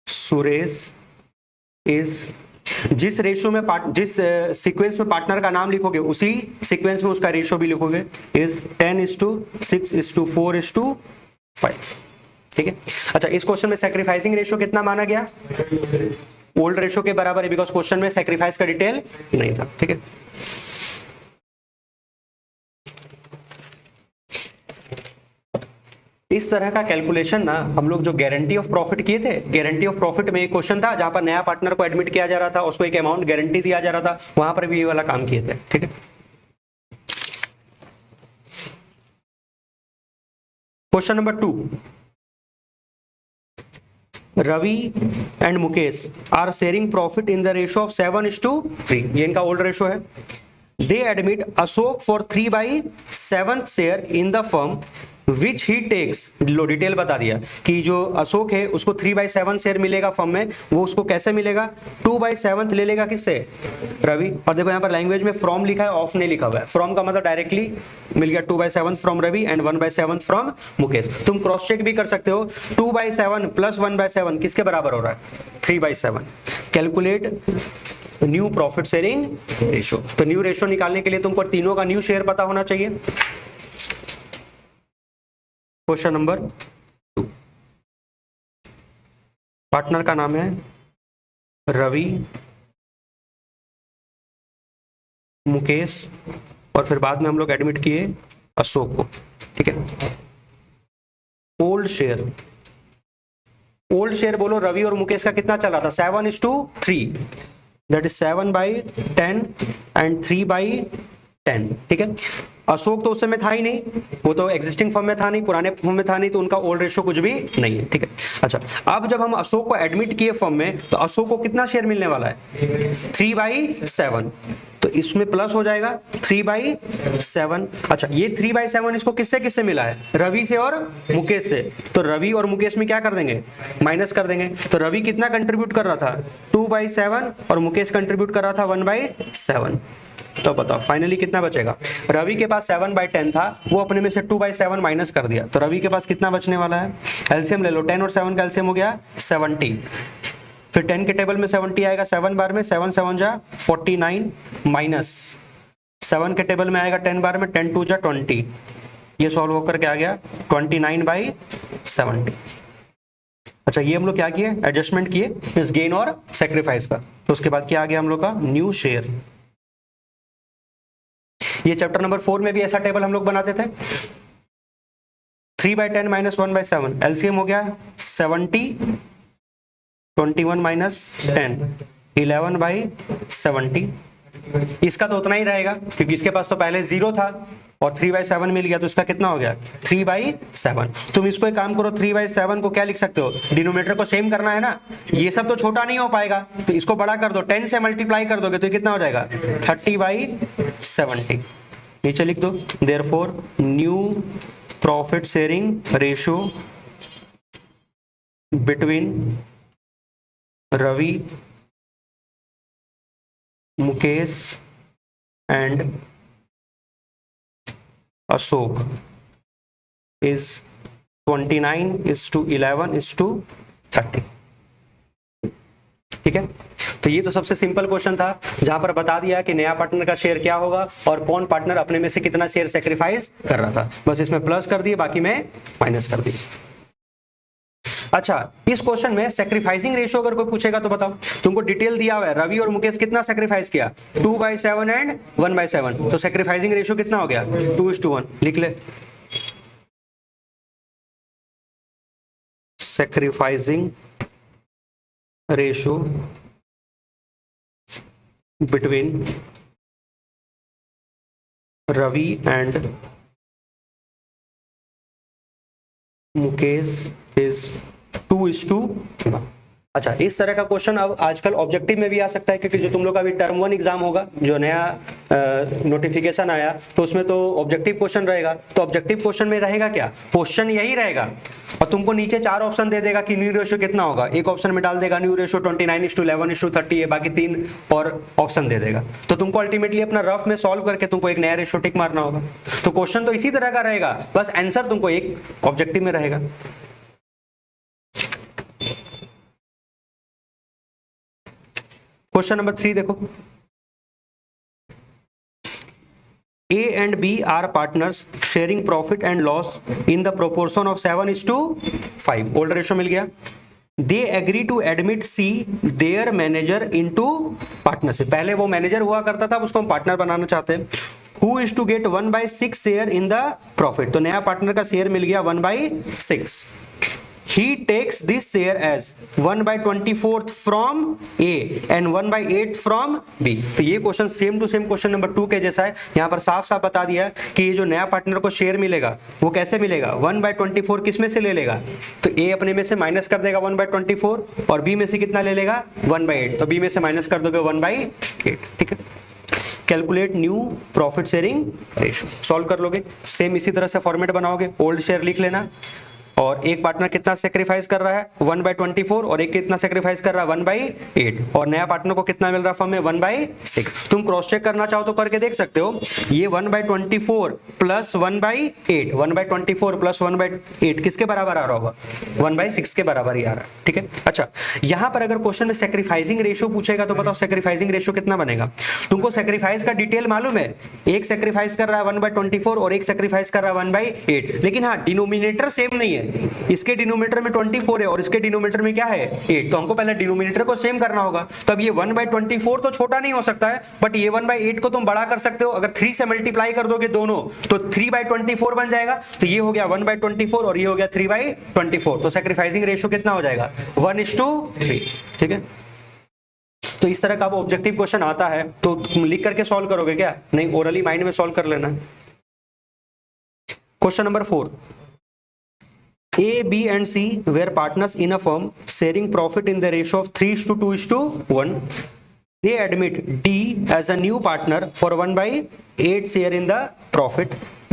Suresh is, जिस रेशो में जिस सीक्वेंस में पार्टनर का नाम लिखोगे उसी सीक्वेंस में उसका रेशो भी लिखोगे, इज 10:6:4:5। ठीक है, अच्छा इस क्वेश्चन में सैक्रिफाइसिंग रेशो कितना माना गया, ओल्ड रेशो के बराबर है, बिकॉज क्वेश्चन में सैक्रिफाइस का डिटेल नहीं था। ठीक है, इस तरह का कैलकुलेशन ना हम लोग जो गारंटी ऑफ प्रॉफिट किए थे, गारंटी ऑफ प्रॉफिट में एक क्वेश्चन था जहां पर नया पार्टनर को एडमिट किया जा रहा था, उसको एक अमाउंट गारंटी दिया जा रहा था, वहां पर भी ये वाला काम किए थे। ठीक है, question number 2, Ravi and Mukesh are sharing profit in the ratio of 7:3। ये इनका ओल्ड रेशो है। They admit Ashok for 3/7 share in the firm which he takes, लो डिटेल बता दिया कि जो अशोक है उसको 3/7 शेयर मिलेगा फर्म में, वो उसको कैसे मिलेगा, 2/7 ले लेगा किससे, रवि। और देखो यहाँ पर लैंग्वेज में फ्रॉम लिखा है, ऑफ नहीं लिखा हुआ है। फ्रॉम का मतलब डायरेक्टली मिल गया 2/7 from Ravi and 1/7 from Mukesh. तुम क्रॉस चेक भी कर सकते हो, 2/7 प्लस 1/7 किसके बराबर हो रहा है, 3/7। Calculate new profit sharing ratio. तो न्यू रेशो निकालने के लिए तुमको तीनों का न्यू शेयर पता होना चाहिए। क्वेश्चन नंबर 2, पार्टनर का नाम है रवि, मुकेश, और फिर बाद में हम लोग एडमिट किए अशोक को। ठीक है, ओल्ड शेयर, ओल्ड शेयर बोलो, रवि और मुकेश का कितना चल रहा था, 7:3, दैट इज 7/10 एंड 3/10। ठीक है, अशोक तो उस समय था ही नहीं, वो तो एग्जिस्टिंग फर्म में था नहीं, पुराने फर्म में था नहीं, तो उनका ओल्ड रेशो कुछ भी नहीं है। ठीक है, अच्छा अब जब हम अशोक को एडमिट किए फर्म में, तो अशोक को कितना शेयर मिलने वाला है, 3/7। तो इसमें प्लस हो जाएगा 3/7। अच्छा ये 3/7 इसको किससे किससे मिला है, रवि से और मुकेश से। तो रवि और मुकेश में क्या कर देंगे, माइनस कर देंगे। तो रवि कितना कंट्रीब्यूट कर रहा था, 2/7, और मुकेश कंट्रीब्यूट कर रहा था 1/7। तो बताओ फाइनली कितना बचेगा, रवि के पास 7/10 था, वो अपने में से 2/7 माइनस कर दिया, तो रवि के पास कितना बचने वाला है, एलसीएम ले लो, 10 और 7 का एलसीएम हो गया 70। फिर 10 के टेबल में 70 आएगा 7 बार में, 7 7 जा 49 माइनस 7 के टेबल में आएगा 10 बार में, 10 2 जा 20। ये सॉल्व होकर के आ गया 29/70। अच्छा ये हम लोग क्या किए, एडजस्टमेंट किए मींस गेन और सैक्रिफाइस का। तो उसके बाद क्या आ गया हम लोग का, न्यू शेयर। ये चैप्टर नंबर 4 में भी ऐसा टेबल हम लोग बनाते थे। 3/10 माइनस 1/7, एलसीएम हो गया 70 21 माइनस 10, 11/70। इसका तो उतना ही रहेगा क्योंकि इसके पास तो पहले 0 था और 3/7 मिल गया, तो इसका कितना हो गया 3/7। तुम इसको एक काम करो, 3/7 को क्या लिख सकते हो, डिनोमिनेटर को सेम करना है ना, ये सब तो छोटा नहीं हो पाएगा तो इसको बड़ा कर दो, 10 से मल्टीप्लाई कर दोगे तो ये कितना हो जाएगा 30/70। नीचे लिख दो, therefore new profit sharing ratio between Ravi, Mukesh and Ashok is 29:11:30। ठीक है, तो ये तो सबसे सिंपल क्वेश्चन था जहां पर बता दिया कि नया पार्टनर का शेयर क्या होगा और कौन पार्टनर अपने में से कितना शेयर सेक्रीफाइस कर रहा था। बस इसमें प्लस कर दिए, बाकी में माइनस कर दिए। अच्छा, इस क्वेश्चन में सेक्रीफाइसिंग रेशियो अगर कोई पूछेगा तो बताओ, तुमको डिटेल दिया हुआ है रवि और मुकेश कितना सेक्रीफाइस किया, 2/7 एंड 1/7, तो सेक्रीफाइसिंग रेशियो कितना हो गया 2:1। लिख ले, sacrificing ratio between Ravi and Mukesh is 2:1। अच्छा, इस तरह का क्वेश्चन अब आजकल ऑब्जेक्टिव में भी आ सकता है, क्योंकि जो तुम लोग का अभी टर्म 1 एग्जाम होगा, जो नया नोटिफिकेशन आया, तो उसमें तो ऑब्जेक्टिव क्वेश्चन रहेगा। तो ऑब्जेक्टिव क्वेश्चन में रहेगा क्या, क्वेश्चन यही रहेगा और तुमको नीचे 4 ऑप्शन दे देगा कि न्यू रेशियो कितना होगा। एक ऑप्शन में डाल देगा न्यू रेशियो 29:11:30 है, बाकी 3 और ऑप्शन दे देगा। तो तुमको अल्टीमेटली अपना रफ में सॉल्व करके तुमको एक नया रेशियो टिक मारना होगा। तो क्वेश्चन तो इसी तरह का रहेगा, बस आंसर तुमको एक ऑब्जेक्टिव में रहेगा। क्वेश्चन नंबर 3 देखो, A and B are partners sharing profit and loss in the proportion of 7:5। Old ratio मिल गया। They agree to admit C their manager into partnership। पहले वो मैनेजर हुआ करता था, उसको हम पार्टनर बनाना चाहते हैं। Who is to get 1/6 share in the profit। तो नया पार्टनर का शेयर मिल गया 1/6। He takes this share as 1/24 from A and 1/8 from B। तो ये question same to same question number 2 के जैसा है। यहाँ पर साफ साफ बता दिया कि ये जो नया पार्टनर को शेयर मिलेगा वो कैसे मिलेगा, 1/24 किस में से ले लेगा, तो A अपने में से माइनस कर देगा 1/24 और B में से कितना ले लेगा 1/8, तो B में से माइनस कर दोगे 1/8। ठीक है, calculate new profit sharing ratio, solve कर लोगे, सेम इसी तरह से फॉर्मेट बनाओगे। ओल्ड शेयर लिख लेना, और एक पार्टनर कितना सेक्रीफाइस कर रहा है 1/24 और एक कितना सेक्रीफाइस कर रहा है 1/8, और नया पार्टनर को कितना मिल रहा है फॉर्म में 1/6। तुम क्रॉस चेक करना चाहो तो करके देख सकते हो, ये 1/24 प्लस 1/8, 1/24 प्लस 1/8 किसके बराबर आ रहा होगा 1/6 के बराबर ही आ रहा है। ठीक है, अच्छा यहां पर अगर क्वेश्चन में सेक्रीफाइसिंग रेशियो पूछेगा तो बताओ सेक्रीफाइसिंग रेशियो कितना बनेगा। तुमको सेक्रीफाइस का डिटेल मालूम है, एक सेक्रीफाइस कर रहा है 1/24 और एक सेक्रीफाइस कर रहा है 1/8, लेकिन हाँ डिनोमिनेटर सेम नहीं है। इसके डिनोमिनेटर में 24 है और इसके डिनोमिनेटर में क्या है 8, तो हमको पहले डिनोमिनेटर को सेम करना होगा। तब ये 1/24 तो छोटा नहीं हो सकता है, बट ये 1/8 को तुम बड़ा कर सकते हो। अगर 3 से मल्टीप्लाई कर दोगे दोनों तो 3/24 बन जाएगा, तो ये हो गया 1/24 और ये हो गया 3/24। तो सैक्रिफाइसिंग रेशियो कितना हो जाएगा 1:3। ठीक है, तो इस तरह का ऑब्जेक्टिव क्वेश्चन आता है तो तुम लिख करके सॉल्व करोगे क्या, नहीं ओरली माइंड में सॉल्व कर लेना। Question number 4, A, B and C were partners in a firm sharing profit in the ratio of 3:2:1. They admit D as a new partner for 1/8 share in the profit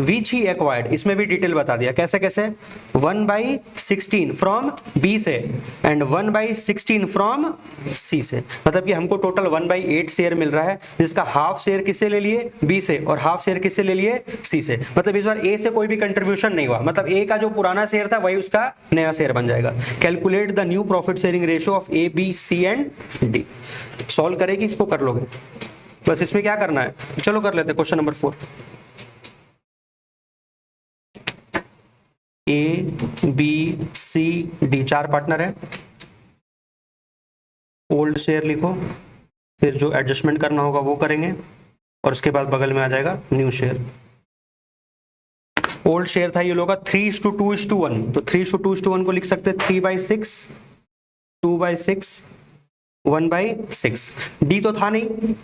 which he acquired। इसमें भी detail बता दिया कैसे कैसे, 1/16 from B से and 1/16 from C से। मतलब कि हमको टोटल 1/8 शेयर मिल रहा है, जिसका हाफ शेयर किससे ले लिए B से और हाफ शेयर किससे ले लिए C से। मतलब इस बार A से कोई भी कंट्रीब्यूशन नहीं हुआ, मतलब A का जो पुराना शेयर था वही उसका नया शेयर बन जाएगा। Calculate the new profit sharing ratio of A, B, C and D। Solve करेगी इसको कर लोगे, बस इसमें क्या करना है, चलो कर लेते question number 4। A, B, C, D 4 partner है। ओल्ड शेयर लिखो, फिर जो एडजस्टमेंट करना होगा वो करेंगे और उसके बाद बगल में आ जाएगा न्यू शेयर। ओल्ड शेयर था ये लोग का 3:2:1, तो 3:2:1 को लिख सकते हैं 3/6 2/6, 1/6। डी तो था नहीं,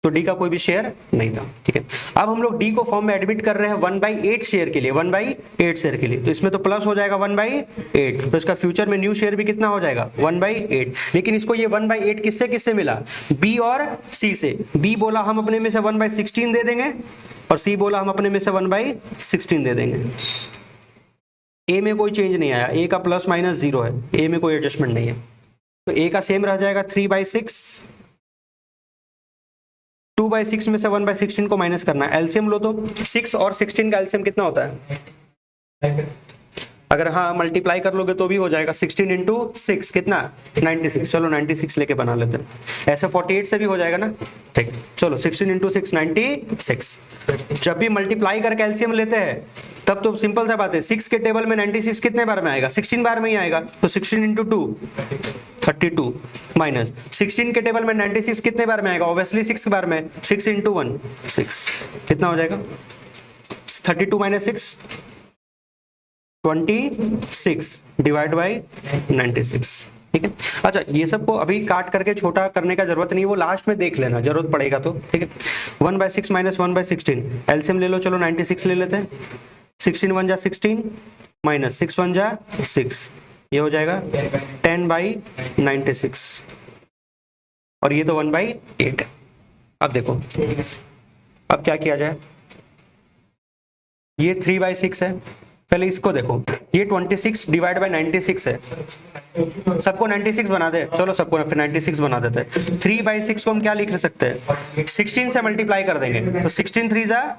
तो डी का कोई भी शेयर नहीं था, ठीक है। अब हम लोग डी को फॉर्म में एडमिट कर रहे हैं 1/8 शेयर के लिए, 1/8 शेयर के लिए, तो इसमें तो प्लस हो जाएगा 1/8, तो इसका फ्यूचर में न्यू शेयर भी कितना हो जाएगा 1/8। लेकिन इसको ये 1/8 किससे किससे मिला, बी और सी से। बी बोला हम अपने में से 1/16 दे देंगे, और सी बोला हम अपने में से 1/16 दे देंगे। ए में कोई चेंज नहीं आया, ए का प्लस माइनस 0 है, ए में कोई एडजस्टमेंट नहीं है, तो ए का सेम रह जाएगा 3/6। 2/6 में से 1/16 को माइनस करना है, एलसीएम लो तो 6 और 16 का एलसीएम कितना होता है, अगर हाँ मल्टीप्लाई कर लोगे तो भी हो जाएगा 16 इंटू 6 कितना 96। चलो 96 लेके बना लेते हैं, ऐसे 48 से भी हो जाएगा ना, ठीक। चलो 16 इंटू 6 96। जब भी मल्टीप्लाई करके एलसीएम लेते हैं तब तो सिंपल सा बात है, 6 के टेबल में 96 कितने बार में आएगा, 16 बार में ही आएगा, तो 16 इंटू 2 32 माइनस 16 के टेबल में 96 कितने बार में आएगा, ऑब्वियसली 6 बार में, 6 इंटू 1 6 कितना हो जाएगा 32 माइनस 6 26 डिवाइड बाई 96, ठीक है। अच्छा ये सबको अभी काट करके छोटा करने का जरूरत नहीं है, वो लास्ट में देख लेना जरूरत पड़ेगा तो, ठीक है। 1/6 माइनस 1/16 एलसीएम ले लो, चलो 96 ले लेते हैं, 16 1 जा 16 माइनस 6 1 जा 6, ये हो जाएगा 10/96, और ये तो 1/8। अब देखो अब क्या किया जाए, ये 3/6 है, पहले इसको देखो, ये 26 डिवाइड बाई 96 है, सबको 96 बना दे, चलो सबको फिर 96 बना देते हैं। 3/6 को हम क्या लिख सकते हैं, 16 से मल्टीप्लाई कर देंगे, तो 16 3 जा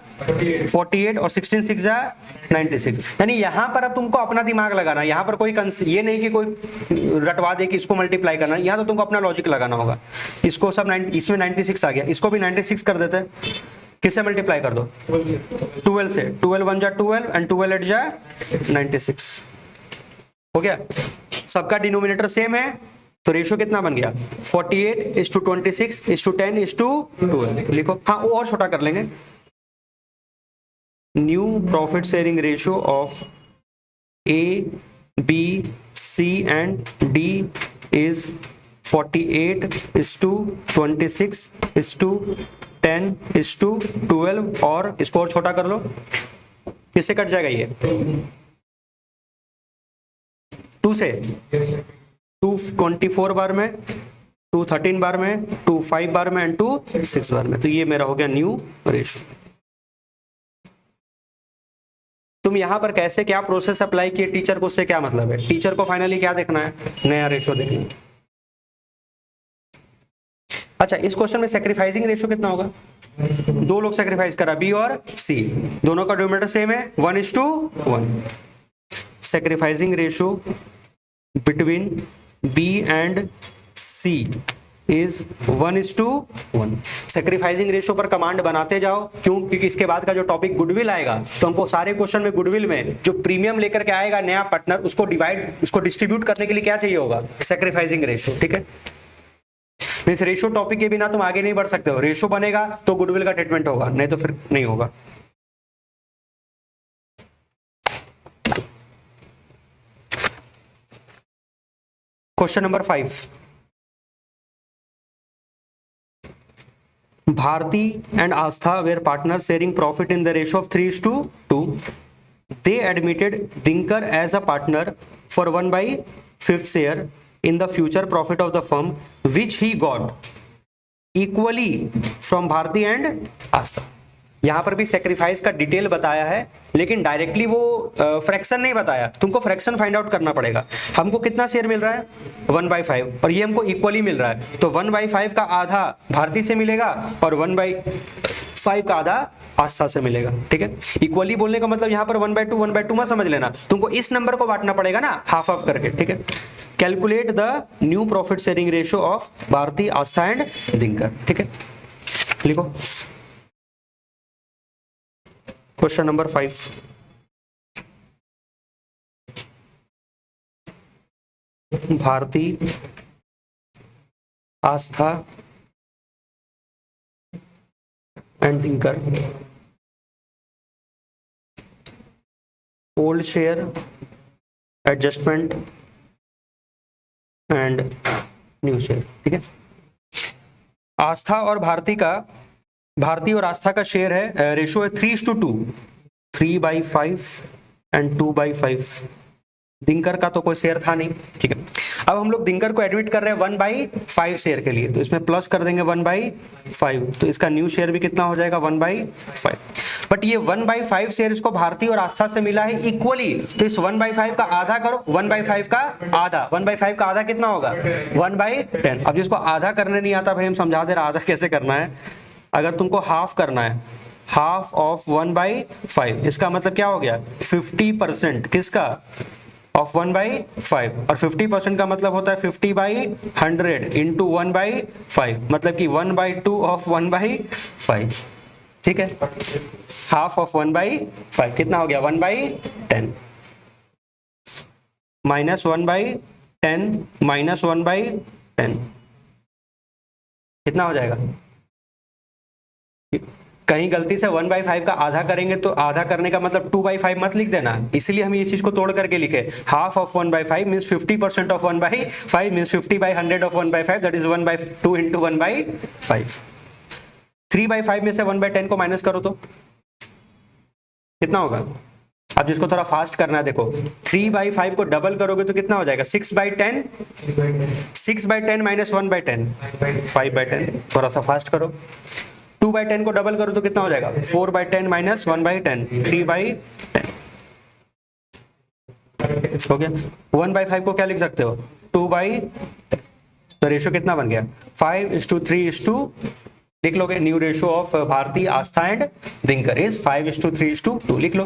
48 और 16 6 जा 96। यानी यहाँ पर अब तुमको अपना दिमाग लगाना, यहाँ पर कोई ये नहीं कि कोई रटवा दे कि इसको मल्टीप्लाई करना, यहाँ तो तुमको अपना लॉजिक लगाना होगा। इसको सब इसमें 96 आ गया, इसको भी 96 कर देते हैं, किससे मल्टीप्लाई कर दो 12 से, 12 1 जा 12 एंड 12 8 जा 96, हो गया। सबका डिनोमिनेटर सेम है, तो रेशियो कितना बन गया 48:26:10:12 लिखो। हाँ वो और छोटा कर लेंगे, new profit sharing ratio of A B C and D is 48:26:10:12, और इसको और छोटा कर लो, किससे कट जाएगा ये 2 से, 2 24 बार में, 2 13 बार में, 2 5 बार में एंड 2 6 बार में, तो ये मेरा हो गया न्यू रेशियो। तुम यहां पर कैसे क्या प्रोसेस अप्लाई किए, टीचर को उससे क्या मतलब है, टीचर को फाइनली क्या देखना है, नया रेशियो देखना है। अच्छा इस क्वेश्चन में सैक्रिफाइसिंग रेशियो कितना होगा, 2 लोग सैक्रिफाइस करा, बी और सी, दोनों का डिनोमिनेटर सेम है 1:1। Sacrificing ratio between B and C is 1:1। Sacrificing ratio पर कमांड बनाते जाओ, क्यों, क्योंकि इसके बाद का जो टॉपिक गुडविल आएगा, तो हमको सारे क्वेश्चन में गुडविल में जो प्रीमियम लेकर के आएगा नया पार्टनर, उसको डिस्ट्रीब्यूट करने के लिए क्या चाहिए होगा, सैक्रिफाइसिंग रेशियो, ठीक है। मींस रेशियो टॉपिक के बिना तुम आगे नहीं बढ़ सकते हो, रेशियो बनेगा तो गुडविल का ट्रीटमेंट होगा, नहीं तो फिर नहीं होगा। Question number 5, Bharti and Astha were partners sharing profit in the ratio of 3:2. They admitted Dinkar as a partner for 1/5 share in the future profit of the firm, which he got equally from Bharti and Astha. यहाँ पर भी sacrifice का detail बताया है, लेकिन directly वो fraction नहीं बताया, तुमको फ्रैक्शन फाइंड आउट करना पड़ेगा। हमको कितना शेयर मिल रहा है 1/5, और ये हमको इक्वली मिल रहा है, तो 1/5 का आधा भारती से मिलेगा और 1/5 का आधा आस्था से मिलेगा, ठीक है। इक्वली बोलने का मतलब यहाँ पर 1/2 मत समझ लेना, तुमको इस नंबर को बांटना पड़ेगा ना हाफ ऑफ करके, ठीक है। Calculate the new profit sharing ratio of Bharti, Aastha and Dinkar, ठीक है। लिखो question number 5, Bharti, Aastha and Dinkar, old share, adjustment, and new share, ठीक है। आस्था और भारती और आस्था का शेयर है, रेशो है 3:2, 3/5 एंड 2/5। दिनकर का तो कोई शेयर था नहीं, ठीक है। अब हम लोग दिनकर को एडमिट कर रहे हैं 1/5 शेयर के लिए, तो इसमें प्लस कर देंगे 1/5, तो इसका न्यू शेयर भी कितना हो जाएगा 1/5। बट ये 1/5 शेयर इसको भारती और आस्था से मिला है इक्वली, तो इस 1/5 का आधा करो, 1/5 का आधा, 1/5 का आधा कितना होगा 1/10। अब जिसको आधा करने नहीं आता भाई हम समझा दे रहे आधा कैसे करना है। अगर तुमको हाफ करना है, हाफ ऑफ 1/5, इसका मतलब क्या हो गया 50% किसका ऑफ 1/5, और 50% का मतलब होता है 50/100 इंटू 1/5, मतलब कि 1/2 ऑफ 1/5, ठीक है। हाफ ऑफ 1/5 कितना हो गया 1/10, माइनस 1/10 माइनस 1/10 कितना हो जाएगा। कहीं गलती से 1/5 का आधा करेंगे तो आधा करने का मतलब 2/5 मत लिख देना, इसलिए हम ये चीज को तोड़ करके लिखे। Half of 1/5 means 50% of 1/5 means 50/100 of 1/5, that is 1/2 into 1/5। 3/5 में से 1/10 को माइनस करो तो कितना होगा। अब जिसको थोड़ा फास्ट करना है देखो, 3/5 को डबल करोगे तो कितना हो जाएगा 6/10, 6/10 माइनस 1/10 5/10, थोड़ा सा फास्ट करो। 2/10 को डबल करो तो कितना हो जाएगा 4/10 माइनस 1/10 3/10 हो गया। 1/5 को क्या लिख सकते हो 2/10, तो रेशो कितना बन गया 5:3:2 लिख लोगे। New ratio of Bharti Aastha and Dinkar is 5:3:2 लिख लो।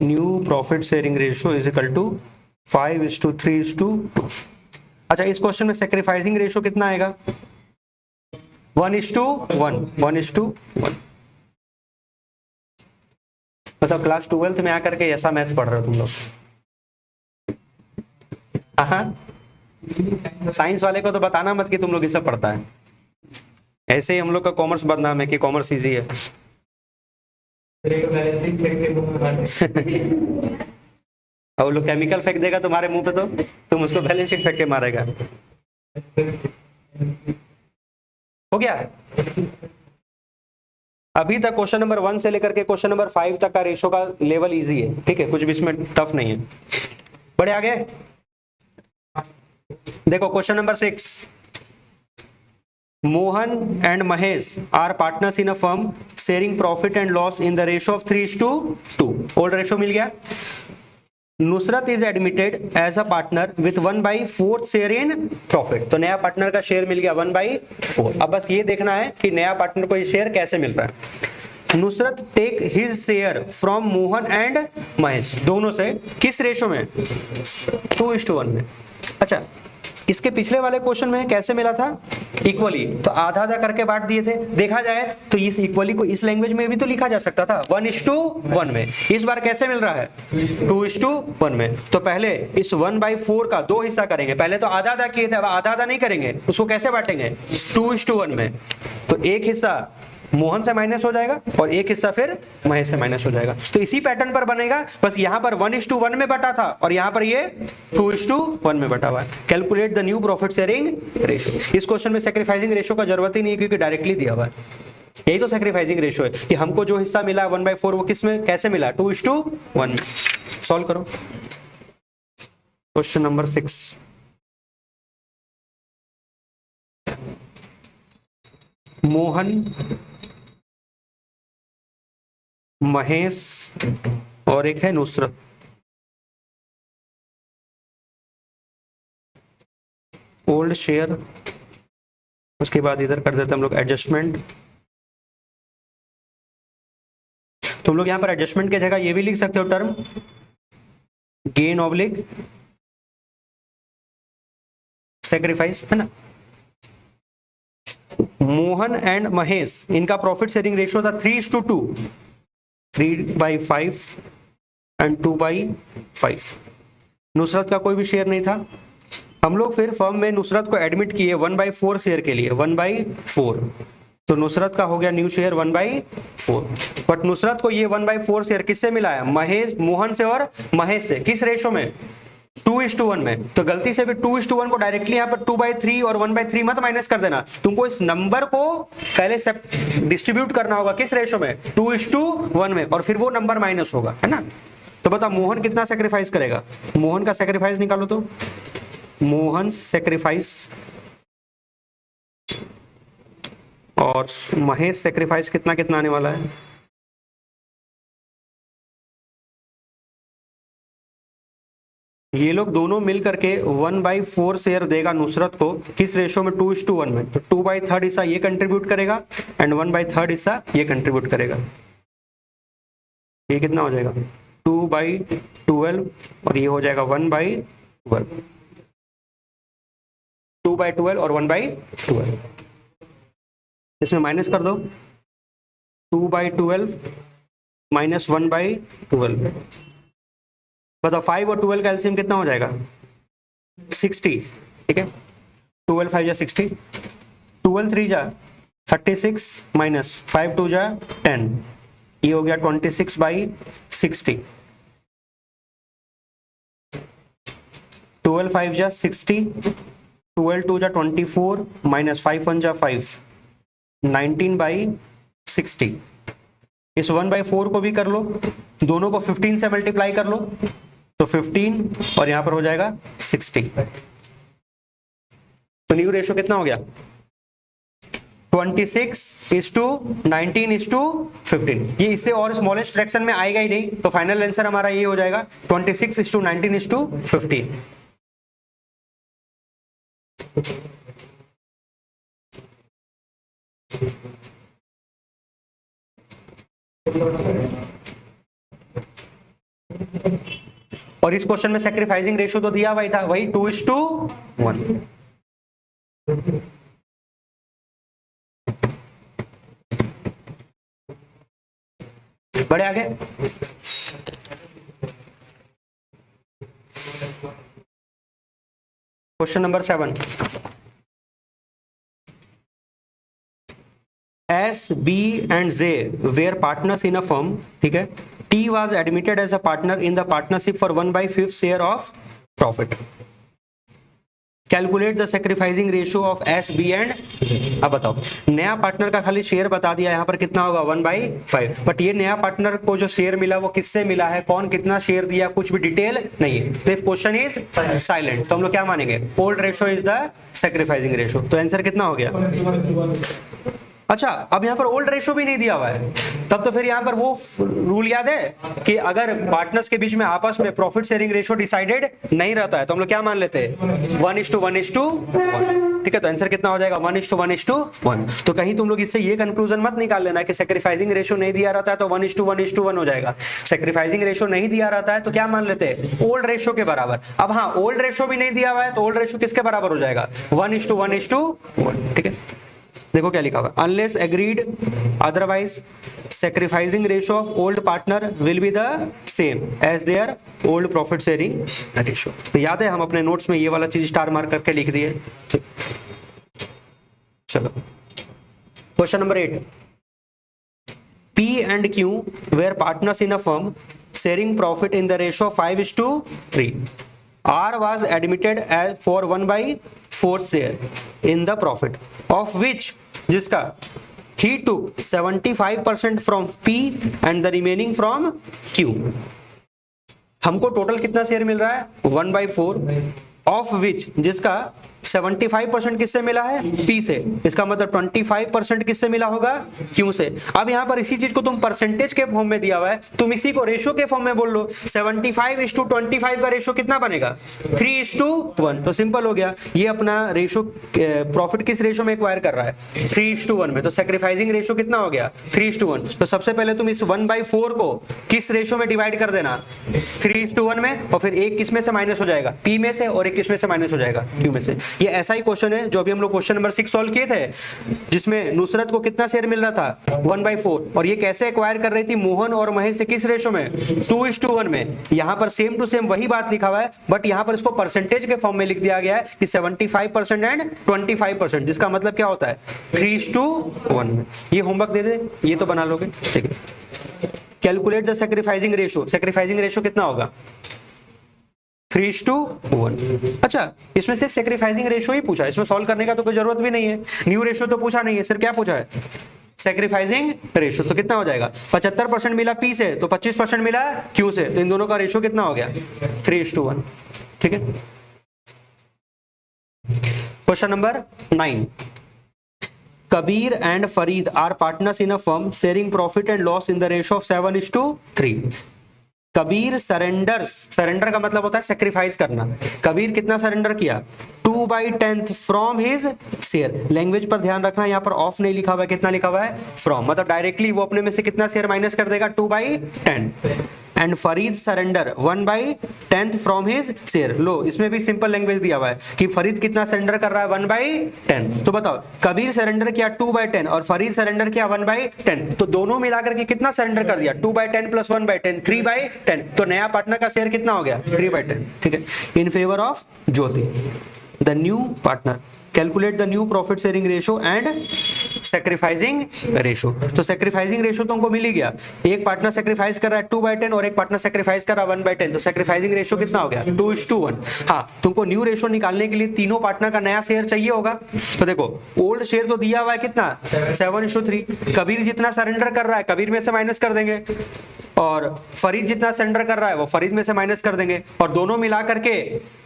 New profit sharing ratio is equal to 5:3:2। अच्छा इस क्वेश्चन में सैक्रिफाइसिंग रेशो कितना आएगा 1:1, 1:1। मतलब क्लास 12th में आकर के ऐसा मैथ्स पढ़ रहे हो तुम लोग। हाँ साइंस वाले को तो बताना मत कि तुम लोग ये सब पढ़ता है, ऐसे ही हम लोग का कॉमर्स बदनाम है कि कॉमर्स इजी है। और लोग केमिकल फेंक देगा तुम्हारे मुंह पे तो तुम उसको बैलेंस शीट फेंक के मारेगा। हो गया। अभी तक क्वेश्चन नंबर 1 से लेकर के क्वेश्चन नंबर 5 तक का रेशो का लेवल इजी है, ठीक है, कुछ भी इसमें टफ नहीं है। बढ़े आगे देखो question number 6। Mohan and Mahesh are partners in a firm sharing profit and loss in the ratio of 3:2। Old ratio मिल गया। Nusrat is admitted as a partner with 1/4 share in profit, तो नया पार्टनर का शेयर मिल गया 1/4। अब बस ये देखना है कि नया पार्टनर को ये शेयर कैसे मिल रहा है। Nusrat take his share from Mohan and Mahesh, दोनों से किस रेशो में 2:1 में। अच्छा इसके पिछले वाले क्वेश्चन में कैसे मिला था इक्वली, तो आधा आधा करके बांट दिए थे। देखा जाए तो इस इक्वली को इस लैंग्वेज में भी तो लिखा जा सकता था 1:1 में। इस बार कैसे मिल रहा है 2:1 में। तो पहले इस 1/4 का 2 हिस्सा करेंगे, पहले तो आधा आधा किए थे, अब आधा आधा नहीं करेंगे, उसको कैसे बांटेंगे 2:1 में। तो एक हिस्सा मोहन से माइनस हो जाएगा और एक हिस्सा फिर महेश से माइनस हो जाएगा। तो इसी पैटर्न पर बनेगा, बस यहां पर 1:1 में बटा था और यहां पर ये 2:1 में बटा हुआ है। Calculate the new profit sharing ratio. इस क्वेश्चन में सैक्रिफाइसिंग रेशो का जरूरत ही नहीं है क्योंकि डायरेक्टली दिया हुआ है। यही तो सैक्रिफाइसिंग रेशो है कि हमको जो हिस्सा मिला 1/4 वो किस में कैसे मिला 2:1 में। सॉल्व करो क्वेश्चन नंबर 6। मोहन महेश और एक है नुसरत, ओल्ड शेयर, उसके बाद इधर कर देते हम लोग एडजस्टमेंट। तुम लोग यहां पर एडजस्टमेंट की जगह ये भी लिख सकते हो टर्म गेन ऑब्लिक सैक्रिफाइस, है ना। मोहन एंड महेश इनका प्रॉफिट शेयरिंग रेशियो था 3:2, 3/5 एंड 2/5। नुसरत का कोई भी शेयर नहीं था। हम लोग फिर फर्म में नुसरत को एडमिट किए 1/4 शेयर के लिए 1/4, तो नुसरत का हो गया न्यू शेयर 1/4। बट नुसरत को ये 1/4 शेयर किससे मिला है महेश, मोहन से और महेश से। किस रेशो में 2:1 में, तो गलती से भी 2:1 को डायरेक्टली यहाँ पर 2/3 और 1/3 मत माइनस कर देना, तुमको इस नंबर को पहले से डिस्ट्रीब्यूट करना होगा किस रेशो में, 2:1 में, और फिर वो नंबर माइनस होगा, है ना। तो बताओ मोहन कितना सेक्रीफाइस करेगा, मोहन का सेक्रीफाइस निकालो, तो मोहन सेक्रीफाइस और महेश सेक्रीफाइस कितना कितना आने वाला है। ये लोग दोनों मिल करके 1/4 शेयर देगा नुसरत को, किस रेशो में, 2:1 में। तो 2/3 हिस्सा ये कंट्रीब्यूट करेगा एंड 1/3 हिस्सा ये कंट्रीब्यूट करेगा। ये कितना हो जाएगा, 2/12 और ये हो जाएगा 1/12, 2/12 और 1/12। इसमें माइनस कर दो, 2/12 माइनस 1/12। बताओ 5 और 12 का एलसीएम कितना हो जाएगा, 60, ठीक है। 12 5 जा 60, 12 3 जा 36 माइनस 5 2 जा 10, ये हो गया 26/60। 12 5 जा 60, 12 2 जा 24 माइनस 5 1 जा 5, 19/60। इस 1/4 को भी कर लो, दोनों को 15 से मल्टीप्लाई कर लो, तो 15 और यहां पर हो जाएगा 60। तो न्यू रेशो कितना हो गया, 26:19:15। ये इससे और स्मॉलेस्ट फ्रैक्शन में आएगा ही नहीं, तो फाइनल आंसर हमारा ये हो जाएगा 26:19:15। और इस क्वेश्चन में सैक्रिफाइसिंग रेशियो तो दिया हुआ ही था, वही 2:1। बड़े आगे, question number 7। S, B and Z were partners in a firm, ठीक है। T was admitted as a partner in the partnership for 1/5 share of profit. Calculate the sacrificing ratio of S, B and Z. अब बताओ, नया partner का खाली share बता दिया, यहाँ पर कितना होगा 1/5, बट ये नया पार्टनर को जो शेयर मिला वो किससे मिला है, कौन कितना शेयर दिया, कुछ भी डिटेल नहीं है। तो इफ क्वेश्चन इज साइलेंट, तो हम लोग क्या मानेंगे, old ratio is the sacrificing ratio. तो आंसर कितना हो गया, अच्छा। अब यहाँ पर ओल्ड रेशो भी नहीं दिया हुआ है, तब तो फिर यहाँ पर वो रूल याद है कि अगर पार्टनर्स के बीच में आपस में प्रॉफिट शेयरिंग रेशो डिसाइडेड नहीं रहता है तो हम लोग क्या मान लेते हैं, 1:1:1, ठीक है। तो आंसर कितना हो जाएगा, 1:1:1। तो कहीं तुम लोग इससे ये कंक्लूजन मत निकाल लेना कि सैक्रिफाइसिंग रेशो नहीं दिया रहता है तो 1:1:1 हो जाएगा। सैक्रिफाइसिंग रेशो नहीं दिया रहता है तो क्या मान लेते हैं, ओल्ड रेशो के बराबर। अब हाँ, ओल्ड रेशो भी नहीं दिया हुआ है तो ओल्ड रेशो किसके बराबर हो जाएगा, 1:1:1, ठीक है। देखो क्या लिखा हुआ, unless agreed otherwise sacrificing ratio of old partner will be the same as their old profit sharing ratio. तो याद है हम अपने नोट्स में ये वाला चीज स्टार मार्क करके लिख दिए। चलो question number 8। P and Q were partners in a firm sharing profit in the ratio 5:3. R was admitted for 1/4 share in the profit of which, जिसका he took 75% from P and the remaining from Q. हमको total कितना share मिल रहा है, 1/4, of which, जिसका 75% किससे मिला है, P से। इसका मतलब 25% किससे मिला होगा, Q से। अब यहाँ पर इसी चीज को तुम परसेंटेज के फॉर्म में दिया हुआ है, तुम इसी को रेशो के फॉर्म में बोल लो। 75:25 का रेशो कितना बनेगा, 3:1। तो सिंपल हो गया, ये अपना रेशो प्रॉफिट किस रेशो में एक्वायर कर रहा है, 3:1 में। तो सैक्रिफाइसिंग रेशो कितना हो गया, 3:1। तो सबसे पहले तुम इस 1/4 को किस रेशो में डिवाइड कर देना, 3:1 में, और फिर एक किस में से माइनस हो जाएगा, P में से, और एक किस में से माइनस हो जाएगा, Q में से। ये ऐसा ही क्वेश्चन है जो अभी हम लोग क्वेश्चन नंबर 6 सॉल्व किए थे, जिसमें नुसरत को कितना शेयर मिल रहा था, 1/4, और ये कैसे एक्वायर कर रही थी मोहन और महेश से, किस रेशो में, 2:1 में। यहाँ पर सेम टू सेम वही बात लिखा हुआ है, बट यहाँ पर इसको परसेंटेज के फॉर्म में लिख दिया गया है कि 75% एंड 25%, जिसका मतलब क्या होता है, 3:1 में। ये होमवर्क दे दे, ये तो बना लोगे, ठीक है। Calculate the sacrificing ratio, sacrificing ratio कितना होगा, 3:1। अच्छा, इसमें सिर्फ सेक्रीफाइसिंग रेशो ही पूछा है, इसमें सॉल्व करने का तो कोई जरूरत भी नहीं है। न्यू रेशो तो पूछा नहीं है, सिर्फ क्या पूछा है, सेक्रीफाइसिंग रेशो। तो कितना हो जाएगा, 75% मिला पी से तो 25% मिला क्यू से, तो इन दोनों का रेशो कितना हो गया, 3:1। ठीक है। Question number 9, Kabir and Farid are partners in a firm sharing profit and loss in the ratio of 7:3। Kabir surrenders, surrender का मतलब होता है सेक्रीफाइस करना। कबीर कितना सरेंडर किया, 2/10 फ्रॉम हिज शेयर। लैंग्वेज पर ध्यान रखना, यहाँ पर ऑफ नहीं लिखा हुआ है, कितना लिखा हुआ है, फ्रॉम, मतलब डायरेक्टली वो अपने में से कितना शेयर माइनस कर देगा, 2/10। And Farid surrender 1/10 from his share. लो, इसमें भी सिंपल लैंग्वेज दिया हुआ है कि फरीद कितना सरेंडर कर रहा है, 1/10। तो बताओ, कबीर सरेंडर किया 2/10 और फरीद सरेंडर किया 1/10, तो दोनों मिलाकर के कितना सरेंडर कर दिया, 2/10 प्लस 1/10, 3/10। तो नया पार्टनर का शेयर कितना हो गया, 3/10। ठीक है, in favour of Jyoti. The new partner calculate the new profit sharing ratio and sacrificing ratio. तो सेक्रीफाइसिंग रेशो तुमको मिल ही गया, एक पार्टनर सेक्रीफाइस कर रहा है 2/10 और एक पार्टनर सेक्रीफाइस कर रहा है 1/10, तो सेक्रीफाइसिंग रेशो कितना हो गया, 2:1। हाँ, तुमको न्यू रेशो निकालने के लिए तीनों पार्टनर का नया शेयर चाहिए होगा। तो देखो, ओल्ड शेयर तो दिया हुआ है कितना, 7:3। कबीर जितना सरेंडर कर रहा है कबीर में से माइनस कर देंगे, और फरीद जितना सरेंडर कर रहा है वो फरीद में से माइनस कर देंगे, और दोनों मिला करके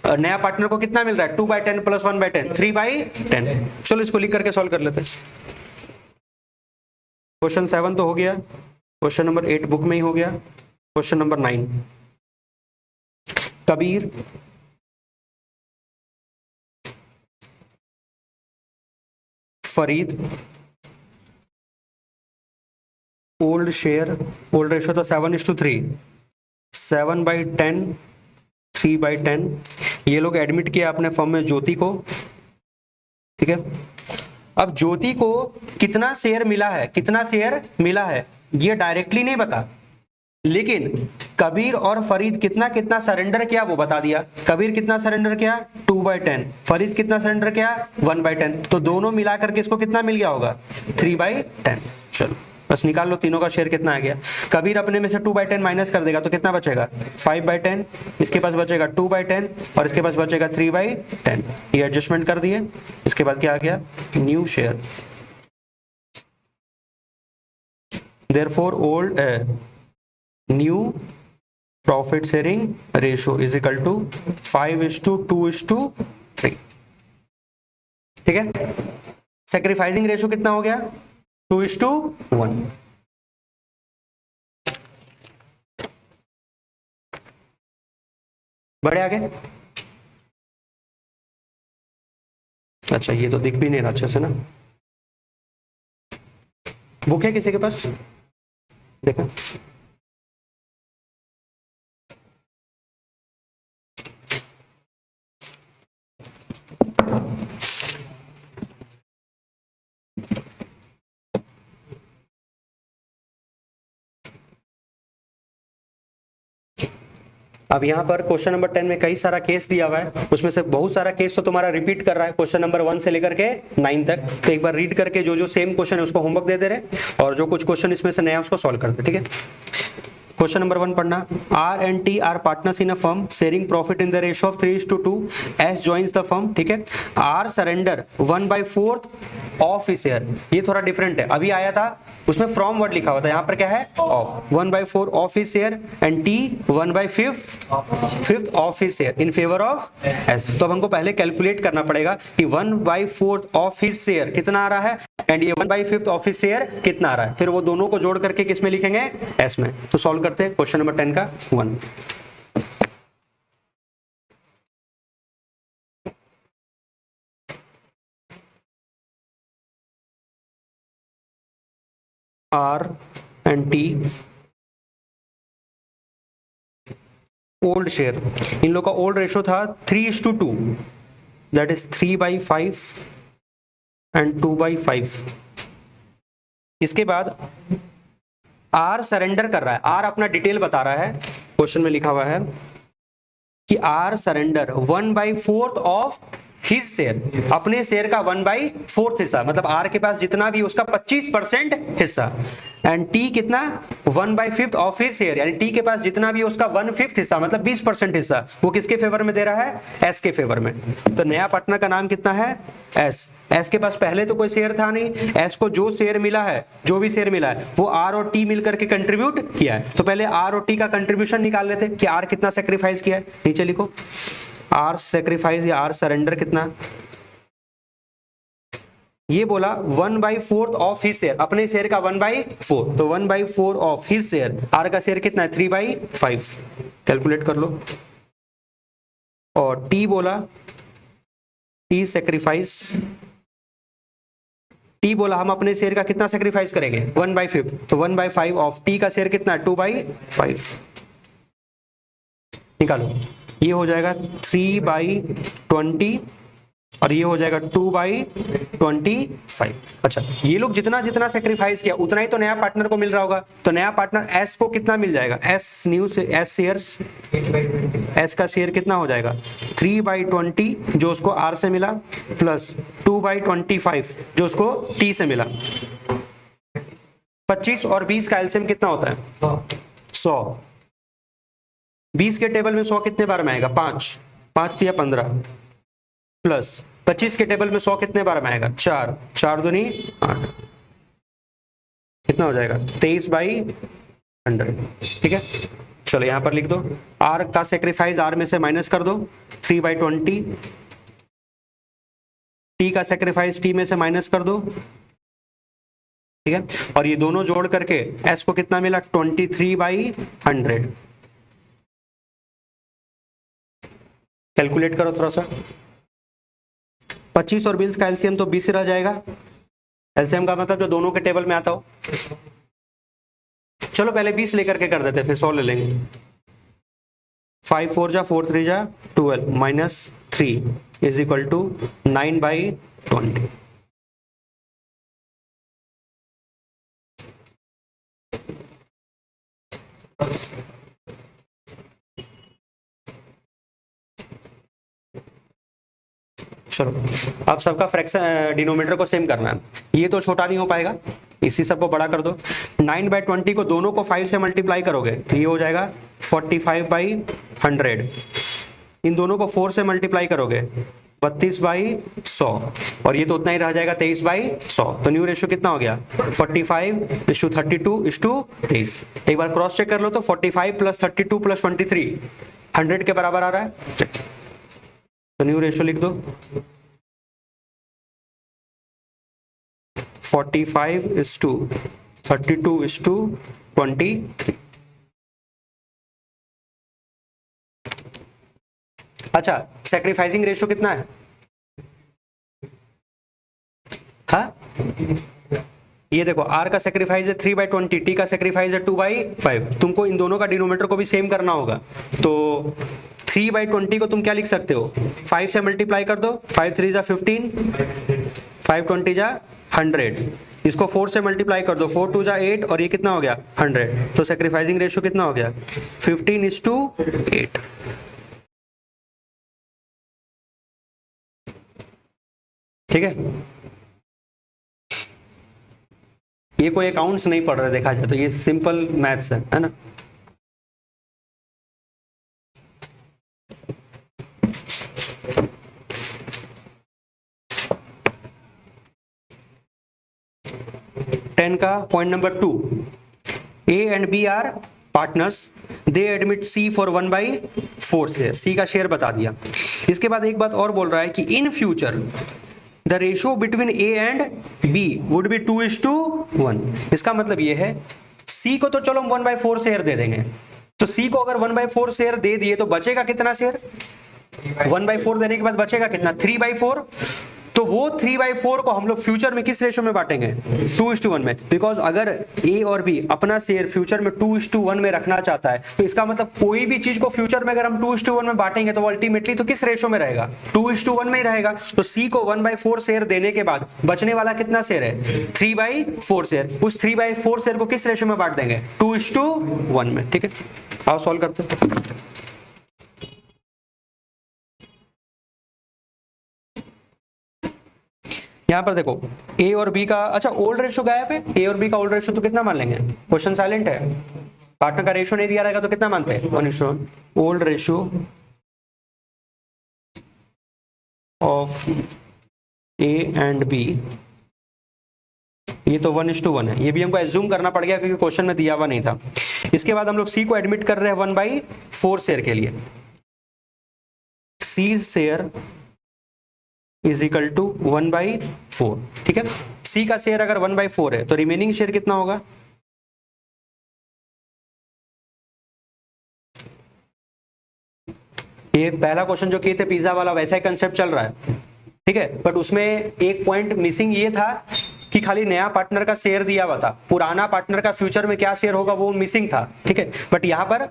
नया पार्टनर को कितना मिल रहा है, 2/10 प्लस 1/10, 3/10। चलो इसको लिख करके सॉल्व कर लेते हैं। क्वेश्चन 7 तो हो गया, क्वेश्चन नंबर 8 बुक में ही हो गया। Question number 9, Kabir Farid old share, old ratio तो 7:3, 7/10, 3/10। ये लोग एडमिट किया अपने फर्म में ज्योति को। ठीक है, अब ज्योति को कितना शेयर मिला है, कितना शेयर मिला है ये डायरेक्टली नहीं बता, लेकिन कबीर और फरीद कितना कितना सरेंडर किया वो बता दिया। कबीर कितना सरेंडर किया, 2/10, फरीद कितना सरेंडर किया, 1/10, तो दोनों मिलाकर के इसको कितना मिल गया होगा, 3/10। चलो बस निकाल लो तीनों का शेयर कितना आ गया। कबीर अपने में से 2/10 माइनस कर देगा तो कितना बचेगा, 5/10, इसके पास बचेगा 2/10 और इसके पास बचेगा 3/10। ये एडजस्टमेंट कर दिए। इसके बाद क्या आ गया, new share. Therefore old new profit sharing ratio is equal to 5:2:3। ठीक है, सेक्रीफाइसिंग रेशो कितना हो गया, 2:1। बड़े आगे। अच्छा, ये तो दिख भी नहीं रहा अच्छे से ना, बुक है किसी के पास, देखा। अब यहाँ पर क्वेश्चन नंबर 10 में कई सारा केस दिया हुआ है, उसमें से बहुत सारा केस तो तुम्हारा रिपीट कर रहा है, क्वेश्चन नंबर 1 से लेकर के 9 तक। तो एक बार रीड करके जो जो सेम क्वेश्चन है उसको होमवर्क दे दे रहे, और जो कुछ क्वेश्चन इसमें से नया उसको सॉल्व करते। ठीक है, क्वेश्चन नंबर 1 पढ़ना। R and T are partners in a firm sharing profit in the ratio of 3:2। S joins the firm. ठीक है, R surrender 1/4 of his share. ये थोड़ा डिफरेंट है, अभी आया था उसमें फ्रॉम वर्ड लिखा हुआ था, यहाँ पर क्या है, of. 1/4 of his share and T 1/5 of his share in favour of S. तो अब हमको पहले कैलकुलेट करना पड़ेगा कि 1/4 ऑफ हिज शेयर कितना आ रहा है एंड ये 1/5 ऑफ हिज शेयर कितना आ रहा है, फिर वो दोनों को जोड़ करके किस में लिखेंगे, एस में। तो सॉल्व करते हैं क्वेश्चन नंबर 10 का 1। R and T old share, इन लोग का ओल्ड रेशो था 3:2, दैट इज 3/5 एंड 2/5। इसके बाद आर सरेंडर कर रहा है, आर अपना डिटेल बता रहा है, क्वेश्चन में लिखा हुआ है कि R surrender 1/4 of his share, अपने शेयर का 1/4 हिस्सा, मतलब आर के पास जितना भी उसका 25% हिस्सा, एंड टी कितना 1/5 ऑफ हिज शेयर, यानी टी के पास जितना भी उसका 1/5 हिस्सा मतलब 20% हिस्सा वो किसके फेवर में दे रहा है, एस के फेवर में। तो नया पार्टनर का नाम कितना है, एस। एस के पास पहले तो कोई शेयर था नहीं, एस को जो शेयर मिला है, जो भी शेयर मिला है वो आर और टी मिलकर के कंट्रीब्यूट किया है। तो पहले आर और टी का कंट्रीब्यूशन निकाल लेते कि आर कितना सेक्रीफाइस किया है, नीचे लिखो आर सेक्रीफाइस या आर सरेंडर कितना, ये बोला 1/4 ऑफ हिज शेयर, अपने शेयर का 1/4, तो 1/4 ऑफ हिज शेयर, आर का शेयर कितना है 3/5, कैलकुलेट कर लो। और टी बोला, टी सेक्रीफाइस, टी बोला हम अपने शेयर का कितना सेक्रीफाइस करेंगे 1/5, तो 1/5 ऑफ टी का शेयर कितना है 2/5, निकालो, ये हो जाएगा 3/20 और ये हो जाएगा 2/25। अच्छा, ये लोग जितना जितना सेक्रीफाइस किया उतना ही तो नया पार्टनर को मिल रहा होगा, तो नया पार्टनर एस को कितना मिल जाएगा, एस न्यू से एस शेयर्स, एस का शेयर कितना हो जाएगा 3/20 जो उसको आर से मिला, प्लस 2/25 जो उसको टी से मिला। 25 और 20 का एलसीएम कितना होता है 100। 20 के टेबल में 100 कितने बार में आएगा 5, 5 या 15, प्लस 25 के टेबल में 100 कितने बार में आएगा 4, 4 दूनी 8, कितना हो जाएगा 23/100। ठीक है, चलो यहां पर लिख दो, आर का सेक्रीफाइस आर में से माइनस कर दो 3/20, टी का सेक्रीफाइस टी में से माइनस कर दो, ठीक है, और ये दोनों जोड़ करके एस को कितना मिला 23/100। कैलकुलेट करो थोड़ा सा, 25 और 20 का एलसीएम तो 20 रह जाएगा, एलसीएम का मतलब जो दोनों के टेबल में आता हो। चलो पहले 20 लेकर के कर देते फिर 100 ले लेंगे। 5 4 जा 4 3 जा 12 माइनस 3 इज इक्वल टू 9/20। चलो अब सबका फ्रैक्शन डिनोमिनेटर को सेम करना है, ये तो छोटा नहीं हो पाएगा, इसी सबको बड़ा कर दो। 9/20 को दोनों को 5 से मल्टीप्लाई करोगे तो ये हो जाएगा 45/100, इन दोनों को 4 से मल्टीप्लाई करोगे 32/100, और ये तो उतना ही रह जाएगा 23/100। तो न्यू रेशियो कितना हो गया 45:32:23। एक बार क्रॉस चेक कर लो तो 45 + 32 + 23 100 के बराबर आ रहा है, तो न्यू रेशियो लिख दो 45:32:23। अच्छा, सैक्रिफाइसिंग रेशियो कितना है, हाँ ये देखो आर का सेक्रीफाइस है 3/20, टी का सेक्रीफाइस है 2/5। तुमको इन दोनों का डिनोमिनेटर को भी सेम करना होगा, तो 3/20 को तुम क्या लिख सकते हो 5 से मल्टीप्लाई कर दो, 5 3 जा 15, 5 20 जा 100, इसको 4 से मल्टीप्लाई कर दो, 4 2 जा 8, और ये कितना हो गया 100। तो सेक्रीफाइसिंग रेशियो कितना हो गया 15:8। ठीक है, ये कोई अकाउंट्स नहीं पढ़ रहे देखा जाए तो, ये सिंपल मैथ्स है ना। टेन का point number 2, A and B are partners, they admit C for 1/4 share, C का शेयर बता दिया। इसके बाद एक बात और बोल रहा है कि in future the ratio between A and B would be 2:1। इसका मतलब ये है सी को तो चलो हम 1/4 शेयर दे देंगे, तो सी को अगर 1/4 शेयर दे दिए तो बचेगा कितना शेयर, 1/4 देने के बाद बचेगा कितना 3/4। तो वो 3/4 को हम लोग फ्यूचर में किस रेशो में बांटेंगे 2:1 में, बिकॉज अगर ए और बी अपना शेयर फ्यूचर में 2:1 में रखना चाहता है, तो इसका मतलब कोई भी चीज को फ्यूचर में अगर हम 2:1 में बांटेंगे तो वो अल्टीमेटली तो किस रेशो में रहेगा 2:1 में ही रहेगा। तो सी को 1/4 शेयर देने के बाद बचने वाला कितना शेयर है 3/4 शेयर, उस 3/4 शेयर को किस रेशो में बांट देंगे 2:1 में। ठीक है, आओ सॉल्व करते हैं। यहाँ पर देखो ए और बी का, अच्छा ओल्ड रेशो गायब है, ए और बी का ओल्ड रेशो तो कितना मान लेंगे, क्वेश्चन साइलेंट है, पार्टनर का रेशो नहीं दिया रहेगा तो कितना मानते हैं 1:1। Old ratio of A and B, ये तो 1:1 है, ये भी हमको एज्यूम करना पड़ गया क्योंकि क्वेश्चन में दिया हुआ नहीं था। इसके बाद हम लोग सी को एडमिट कर रहे हैं 1/4 शेयर के लिए, C share is equal to 1/4, ठीक है। सी का शेयर अगर 1/4 है तो रिमेनिंग शेयर कितना होगा, ये पहला क्वेश्चन जो किए थे पिज्जा वाला वैसा ही कंसेप्ट चल रहा है, ठीक है। बट उसमें एक पॉइंट मिसिंग ये था कि खाली नया पार्टनर का शेयर दिया हुआ था, पुराना पार्टनर का फ्यूचर में क्या शेयर होगा वो मिसिंग था, ठीक है। बट यहाँ पर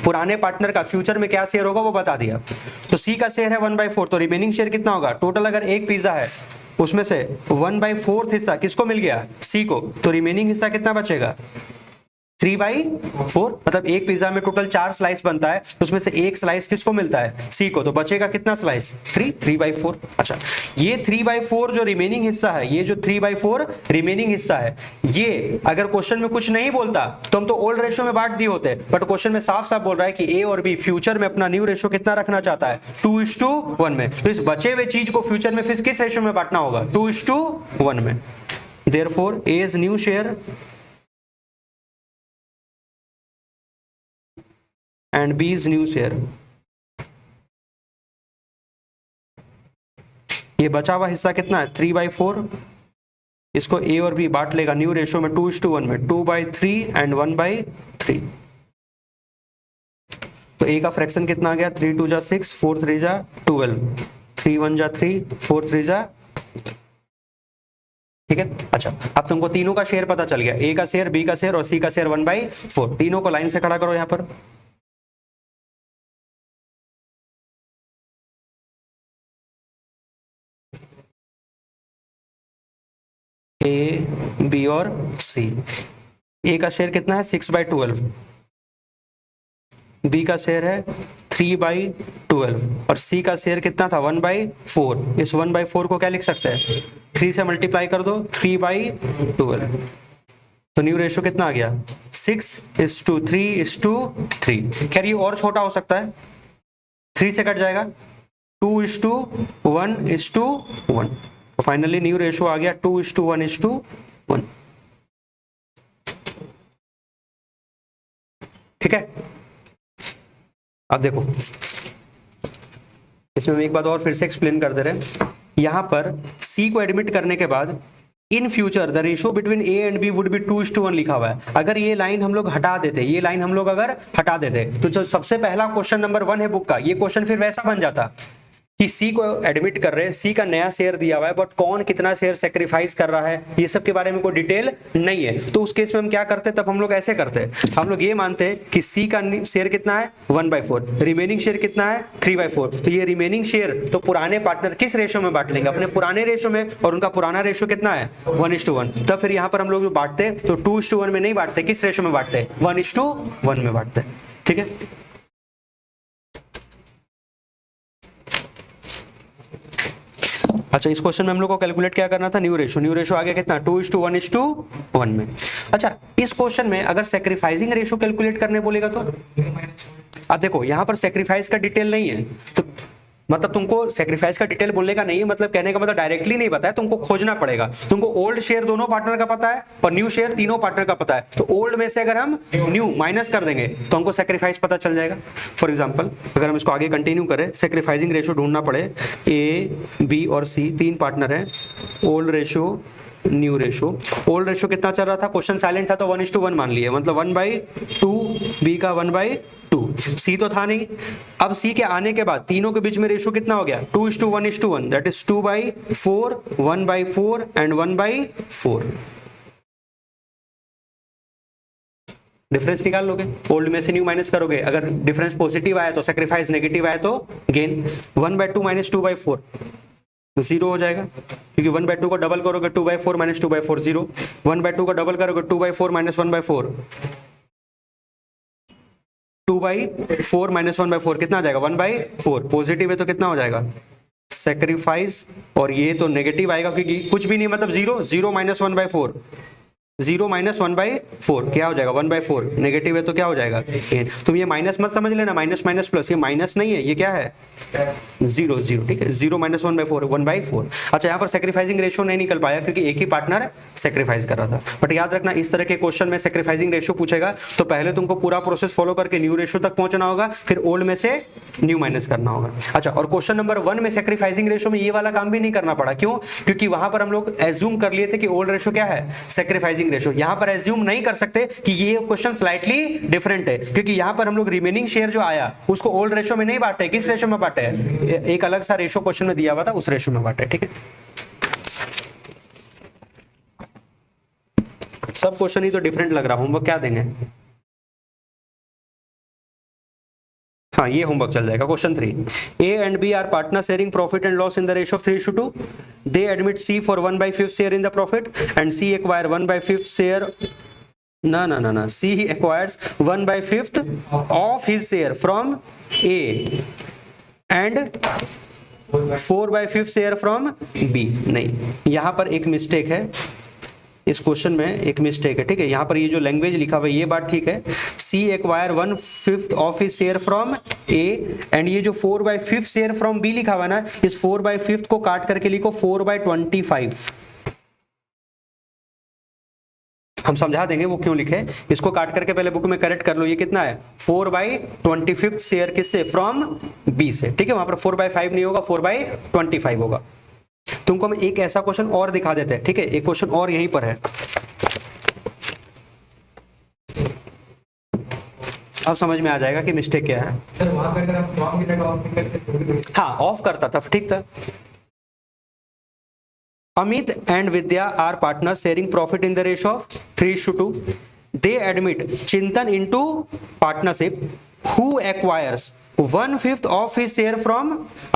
पुराने पार्टनर का फ्यूचर में क्या शेयर होगा वो बता दिया। तो सी का शेयर है 1/4, तो रिमेनिंग शेयर कितना होगा, टोटल अगर एक पिज्जा है उसमें से 1/4 हिस्सा किसको मिल गया, सी को, तो रिमेनिंग हिस्सा कितना बचेगा 3/4। मतलब एक पिज्जा में टोटल 4 स्लाइस बनता है, तो उसमें से एक स्लाइस किसको मिलता है, सी को, तो बचेगा कितना स्लाइस 3/4। अच्छा, ये 3/4 जो रिमेनिंग हिस्सा है, ये जो 3/4 रिमेनिंग हिस्सा है, ये अगर क्वेश्चन में कुछ नहीं बोलता तो हम तो ओल्ड रेशो में बांट दिए होते, बट क्वेश्चन में साफ साफ बोल रहा है कि ए और बी फ्यूचर में अपना न्यू रेशो कितना रखना चाहता है 2:1 में। तो इस बचे हुए चीज को फ्यूचर में फिर किस रेशो में बांटना होगा 2:1 में। Therefore A is new share and B is new share। ये बचा हुआ हिस्सा कितना है 3/4, इसको A और B बांट लेगा न्यू रेशो में 2:1 में, 2/3 एंड 1/3। तो A का फ्रैक्शन कितना आ गया 3 2 जा 6, 4 3 जा 12, 3 1 जा 3, 4 3 जा, ठीक है। अच्छा, अब तुमको तीनों का शेयर पता चल गया, A का शेयर, B का शेयर और C का शेयर 1/4। तीनों को लाइन से खड़ा करो यहाँ पर, ए बी और सी। ए का शेयर कितना है 6/12, बी का शेयर है 3/12 और सी का शेयर कितना था 1/4। इस 1/4 को क्या लिख सकते हैं 3 से मल्टीप्लाई कर दो 3/12, तो न्यू रेशो कितना आ गया 6:3:3। खैर ये और छोटा हो सकता है, 3 से कट जाएगा 2:1:1। तो फाइनली न्यू रेशो आ गया 2:1:1, ठीक है। अब देखो इसमें हम एक बात और फिर से एक्सप्लेन कर दे रहे हैं, यहां पर सी को एडमिट करने के बाद in future the ratio between A and B would be 2:1 लिखा हुआ है। अगर ये लाइन हम लोग हटा देते, ये लाइन हम लोग अगर हटा देते तो जो सबसे पहला क्वेश्चन नंबर 1 है बुक का, ये क्वेश्चन फिर वैसा बन जाता कि सी को एडमिट कर रहे हैं, सी का नया शेयर दिया हुआ है, बट कौन कितना शेयर सेक्रीफाइस कर रहा है ये सब के बारे में कोई डिटेल नहीं है। तो उस केस में हम क्या करते, तब हम लोग ऐसे करते, हम लोग ये मानते कि सी का शेयर कितना है 1/4, रिमेनिंग शेयर कितना है 3/4। तो ये रिमेनिंग शेयर तो पुराने पार्टनर किस रेशो में बांट लेंगे, अपने पुराने रेशो में, और उनका पुराना रेशो कितना है 1:1। तब फिर यहाँ पर हम लोग जो बांटते तो 2:1 में नहीं बांटते, किस रेशो में बांटते 1:1 में बांटते, ठीक है। अच्छा, इस क्वेश्चन में हम लोग को कैलकुलेट क्या करना था, न्यू रेशो आ गया कितना 2:1:1 में। अच्छा, इस क्वेश्चन में अगर सेक्रीफाइसिंग रेशो कैलकुलेट करने बोलेगा तो अब देखो यहाँ पर सेक्रीफाइस का डिटेल नहीं है, तो मतलब तुमको सेक्रीफाइस का डिटेल बोलने का नहीं है, मतलब कहने का मतलब डायरेक्टली नहीं पता है, तुमको खोजना पड़ेगा। तुमको ओल्ड शेयर दोनों पार्टनर का पता है और न्यू शेयर तीनों पार्टनर का पता है, तो ओल्ड में से अगर हम न्यू माइनस कर देंगे तो हमको सेक्रीफाइस पता चल जाएगा। फॉर एग्जांपल अगर हम इसको आगे कंटिन्यू करें, सेक्रीफाइसिंग रेशो ढूंढना पड़े, ए बी और सी 3 पार्टनर हैं, old ratio new ratio. Old ratio कितना चल रहा था, क्वेश्चन साइलेंट था तो 1:1 मान लिए, मतलब 1/2, बी का 1/2, सी तो था नहीं। अब सी के आने के बाद तीनों के बीच में रेशो कितना हो गया 2:1:1, दैट इज 2/4, 1/4 एंड 1/4। डिफरेंस निकाल लोगे, ओल्ड में से न्यू माइनस करोगे, अगर डिफरेंस पॉजिटिव आया तो सेक्रीफाइस, नेगेटिव आया तो गेन। 1/2 माइनस 2/4 0 हो जाएगा, क्योंकि 1/2 को डबल करोगे 2/4 माइनस 2/4 0, 1/2 को डबल करोगे 2/4 माइनस 1/4, 2/4 माइनस 1/4 कितना आ जाएगा 1/4, पॉजिटिव है तो कितना हो जाएगा सेक्रीफाइस, और ये तो नेगेटिव आएगा क्योंकि कुछ भी नहीं मतलब जीरो, जीरो माइनस 1/4, 0 माइनस 1/4 क्या हो जाएगा 1/4, नेगेटिव है तो क्या हो जाएगा 8। तुम ये माइनस मत समझ लेना, माइनस माइनस प्लस, ये माइनस नहीं है, ये क्या है 0 0, ठीक है, 0 माइनस 1/4 1/4। अच्छा यहाँ पर सेक्रीफाइसिंग रेशियो नहीं निकल पाया क्योंकि एक ही पार्टनर सेक्रीफाइस कर रहा था। बट याद रखना इस तरह के क्वेश्चन में सेक्रीफाइसिंग रेशियो पूछेगा तो पहले तुमको पूरा प्रोसेस फॉलो करके न्यू रेशियो तक पहुंचना होगा, फिर ओल्ड में से न्यू माइनस करना होगा। अच्छा, और क्वेश्चन नंबर 1 में सेक्रीफाइसिंग रेशियो में ये वाला काम भी नहीं करना पड़ा, क्यों? क्योंकि वहां पर हम लोग एज्यूम कर लिए थे कि ओल्ड रेशियो क्या है सेक्रीफाइसिंग रेशियो। यहां पर एज्यूम नहीं कर सकते कि ये क्वेश्चन स्लाइटली डिफरेंट है, क्योंकि यहां पर हम लोग रिमेनिंग शेयर जो आया उसको ओल्ड रेशियो में नहीं बांटे, किस रेशियो में बांटे? एक अलग सा रेशियो क्वेश्चन में दिया हुआ था, उस रेशियो में बांटे, ठीक है। सब क्वेश्चन ही तो डिफरेंट लग रहा, होमवर्क क्या देंगे? हाँ, ये होमवर्क चल जाएगा। Question 3, A and B are partner sharing profit and loss in the ratio of 3:2। They admit C for 1/5 share in the profit and C acquire 1/5 share, ना, C acquires 1/5 of his share from A and 4/5 share from B. नहीं, यहां पर एक mistake है, इस question में एक mistake है, ठीक है। यहाँ पर ये जो लैंग्वेज लिखा हुआ है ये बात ठीक है, C acquire 1/5 of his share from A, and ये जो 4/5 शेयर फ्रॉम बी लिखा हुआ है ना, इस 4/5 को काट करके लिखो 4/25। हम समझा देंगे वो क्यों लिखे, इसको काट करके पहले बुक में करेक्ट कर लो। ये कितना है 4/25 शेयर किससे? फ्रॉम बी से, ठीक है। वहां पर 4/5 नहीं होगा, 4/25 होगा। तुमको हम एक ऐसा क्वेश्चन और दिखा देते हैं, ठीक है। एक क्वेश्चन और यहीं पर है, अब समझ में आ जाएगा कि मिस्टेक क्या है। सर वहां पे अगर आप ऑफ करते ऑफ, हाँ, ऑफ करता था, ठीक था। Amit and Vidya are partners sharing profit in the ratio of 3:2. They admit Chintan into partnership who acquires 1/5 of his share from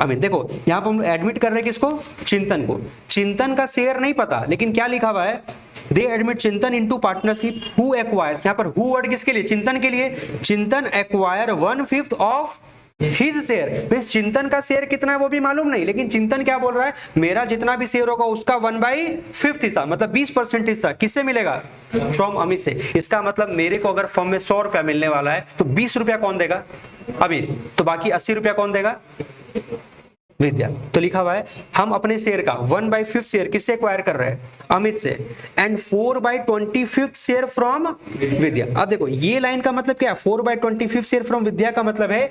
Amit। देखो यहाँ पर हम एडमिट कर रहे हैं किसको? चिंतन को। चिंतन का शेयर नहीं पता, लेकिन क्या लिखा हुआ है? दे एडमिट चिंतन इनटू पार्टनरशिप हु एक्वायर्स, यहाँ पर हु वर्ड किसके लिए? चिंतन के लिए। चिंतन acquire 1/5 of his share, means चिंतन का शेयर कितना है वो भी मालूम नहीं, लेकिन चिंतन क्या बोल रहा है? मेरा जितना भी शेयर होगा उसका 1/5 हिस्सा, मतलब 20% हिस्सा किससे मिलेगा? फ्रॉम अमित से। इसका मतलब मेरे को अगर फर्म में 100 रुपया मिलने वाला है तो 20 रुपया कौन देगा? अमित। तो बाकी 80 रुपया कौन देगा? विद्या। तो लिखा हुआ है हम अपने शेयर का 1/5 शेयर किससे एक्वायर कर रहे हैं? अमित से, एंड 4/25 शेयर फ्रॉम विद्या। अब देखो ये लाइन का मतलब क्या है? 4/25 शेयर फ्रॉम विद्या का मतलब है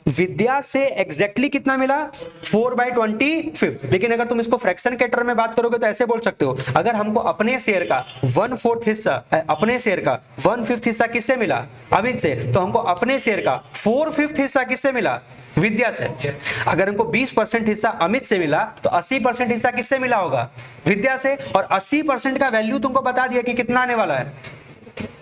विद्या से एग्जैक्टली कितना मिला? 4/25। लेकिन अगर तुम इसको फ्रैक्शन के टर्म में बात करोगे तो ऐसे बोल सकते हो, अगर हमको अपने शेयर का 1/4 हिस्सा, अपने शेयर का 1/5 हिस्सा किससे मिला? अमित से, तो हमको अपने शेयर का 4/5 हिस्सा किससे मिला? विद्या से। अगर हमको 20% हिस्सा अमित से मिला तो 80% हिस्सा किससे मिला होगा? विद्या से। और 80% का वैल्यू तुमको बता दिया कि कितना आने वाला है?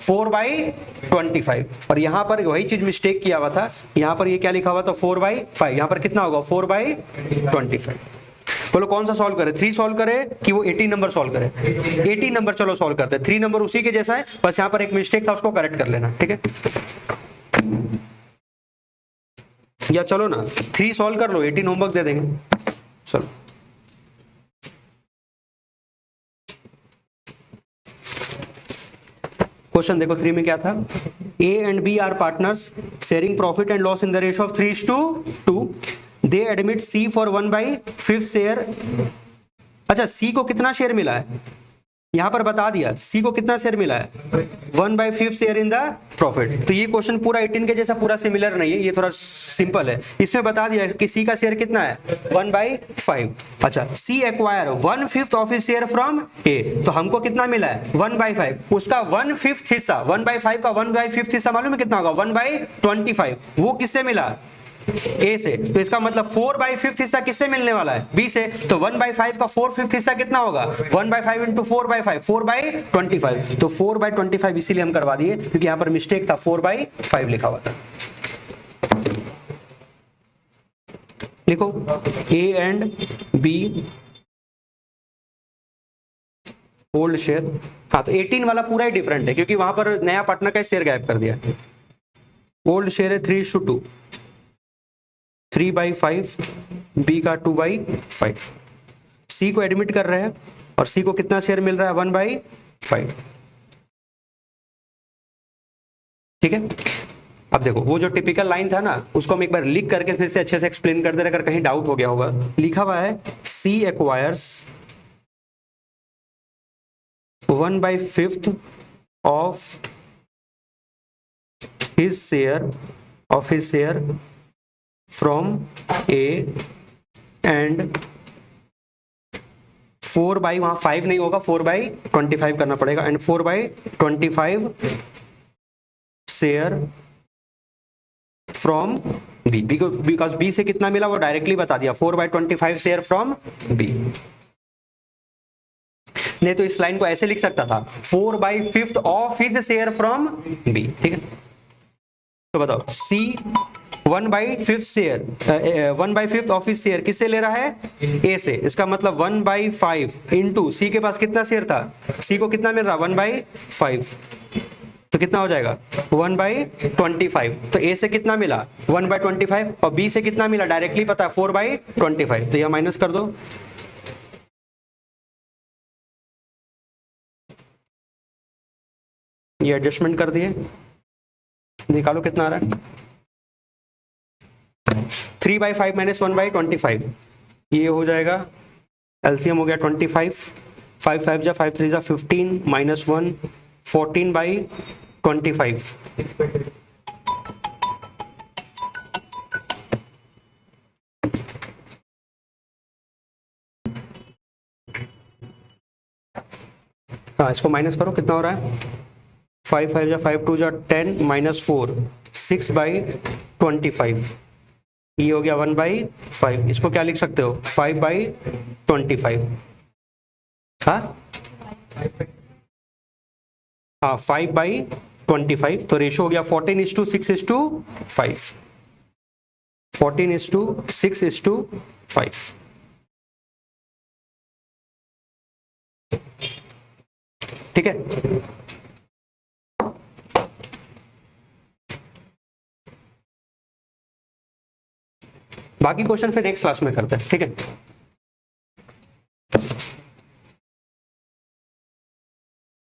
4/25। और यहां पर वही चीज मिस्टेक किया हुआ था, यहां पर ये क्या लिखा हुआ था? 4/5। यहां पर कितना होगा? 4/25। बोलो कौन सा सॉल्व करे? 3 सॉल्व करे कि वो 18 नंबर सॉल्व करे? 18 नंबर चलो सॉल्व करते हैं। 3 नंबर उसी के जैसा है, बस यहां पर एक मिस्टेक था, उसको करेक्ट कर लेना, ठीक है। या चलो ना 3 सॉल्व कर लो, 18 होमवर्क दे देंगे। चलो क्वेश्चन देखो 3 में क्या था? A and B are partners sharing profit and loss in the ratio of 3:2। They admit C for 1/5 share. अच्छा, सी को कितना शेयर मिला है? यहां पर बता दिया सी को कितना शेयर मिला है? 1/5 शेयर इन द प्रॉफिट। तो ये क्वेश्चन पूरा 18 के जैसा पूरा सिमिलर नहीं है, ये थोड़ा सिंपल है। इसमें बता दिया कि सी का शेयर कितना है? 1/5। अच्छा, C acquire 1/5 of his share from A, तो हमको कितना मिला है? 1/5। उसका 1/5 हिस्सा, 1/5 का 1/5 हिस्सा मालूम है कितना होगा? 1/25। वो किससे मिला? ए से। तो इसका मतलब 4/5 हिस्सा किससे मिलने वाला है? बी से। तो 1/5 का 4/5 हिस्सा कितना होगा? 1/5 इंटू 4/5, 4/25। तो 4/25 इसीलिए हम करवा दिए क्योंकि यहां पर मिस्टेक था, 4/5 लिखा हुआ था। लिखो A and B old share. हाँ, तो 18 वाला पूरा ही डिफरेंट है क्योंकि वहां पर नया पार्टनर का शेयर गायब कर दिया। ओल्ड शेयर है 3:2, 3/5 बी का 2/5। सी को एडमिट कर रहे हैं और सी को कितना शेयर मिल रहा है 1/5। ठीक है, अब देखो वो जो टिपिकल लाइन था ना उसको हम एक बार लिख करके फिर से अच्छे से एक्सप्लेन कर दे रहे, अगर कहीं डाउट हो गया होगा। लिखा हुआ है C acquires 1/5 of his share from A and 4/, वहां 5 नहीं होगा 4/25 करना पड़ेगा, and 4/25 share from B. Because B से कितना मिला वो डायरेक्टली बता दिया, 4/25 शेयर फ्रॉम बी। नहीं तो इस लाइन को ऐसे लिख सकता था 4/5 of his share from B. ठीक है, तो बताओ C 1/5 share 1/5 of his share किससे ले रहा है, ए से। इसका मतलब 1/5 इंटू सी के पास कितना शेयर था, सी को कितना मिल रहा 1/5, तो कितना हो जाएगा 1/25। तो ए से कितना मिला 1/25 और बी से कितना मिला डायरेक्टली पता है 4/25, तो यह माइनस कर दो। ये एडजस्टमेंट कर दिए, निकालो कितना आ रहा है 3/5 माइनस 1/25, ये हो जाएगा एलसीएम हो गया 25, 5 5 जा 5 3 जा 15 माइनस 1 14/25। हाँ इसको माइनस करो, कितना हो रहा है 5 5 जा 5 2 जा 10 माइनस 4 6/25, ये हो गया 1/5। इसको क्या लिख सकते हो 5/25। हाँ हाँ 5/25, तो रेशो हो गया 14:6:5, 14:6:5। ठीक है, बाकी क्वेश्चन फिर नेक्स्ट क्लास में करते हैं। ठीक है।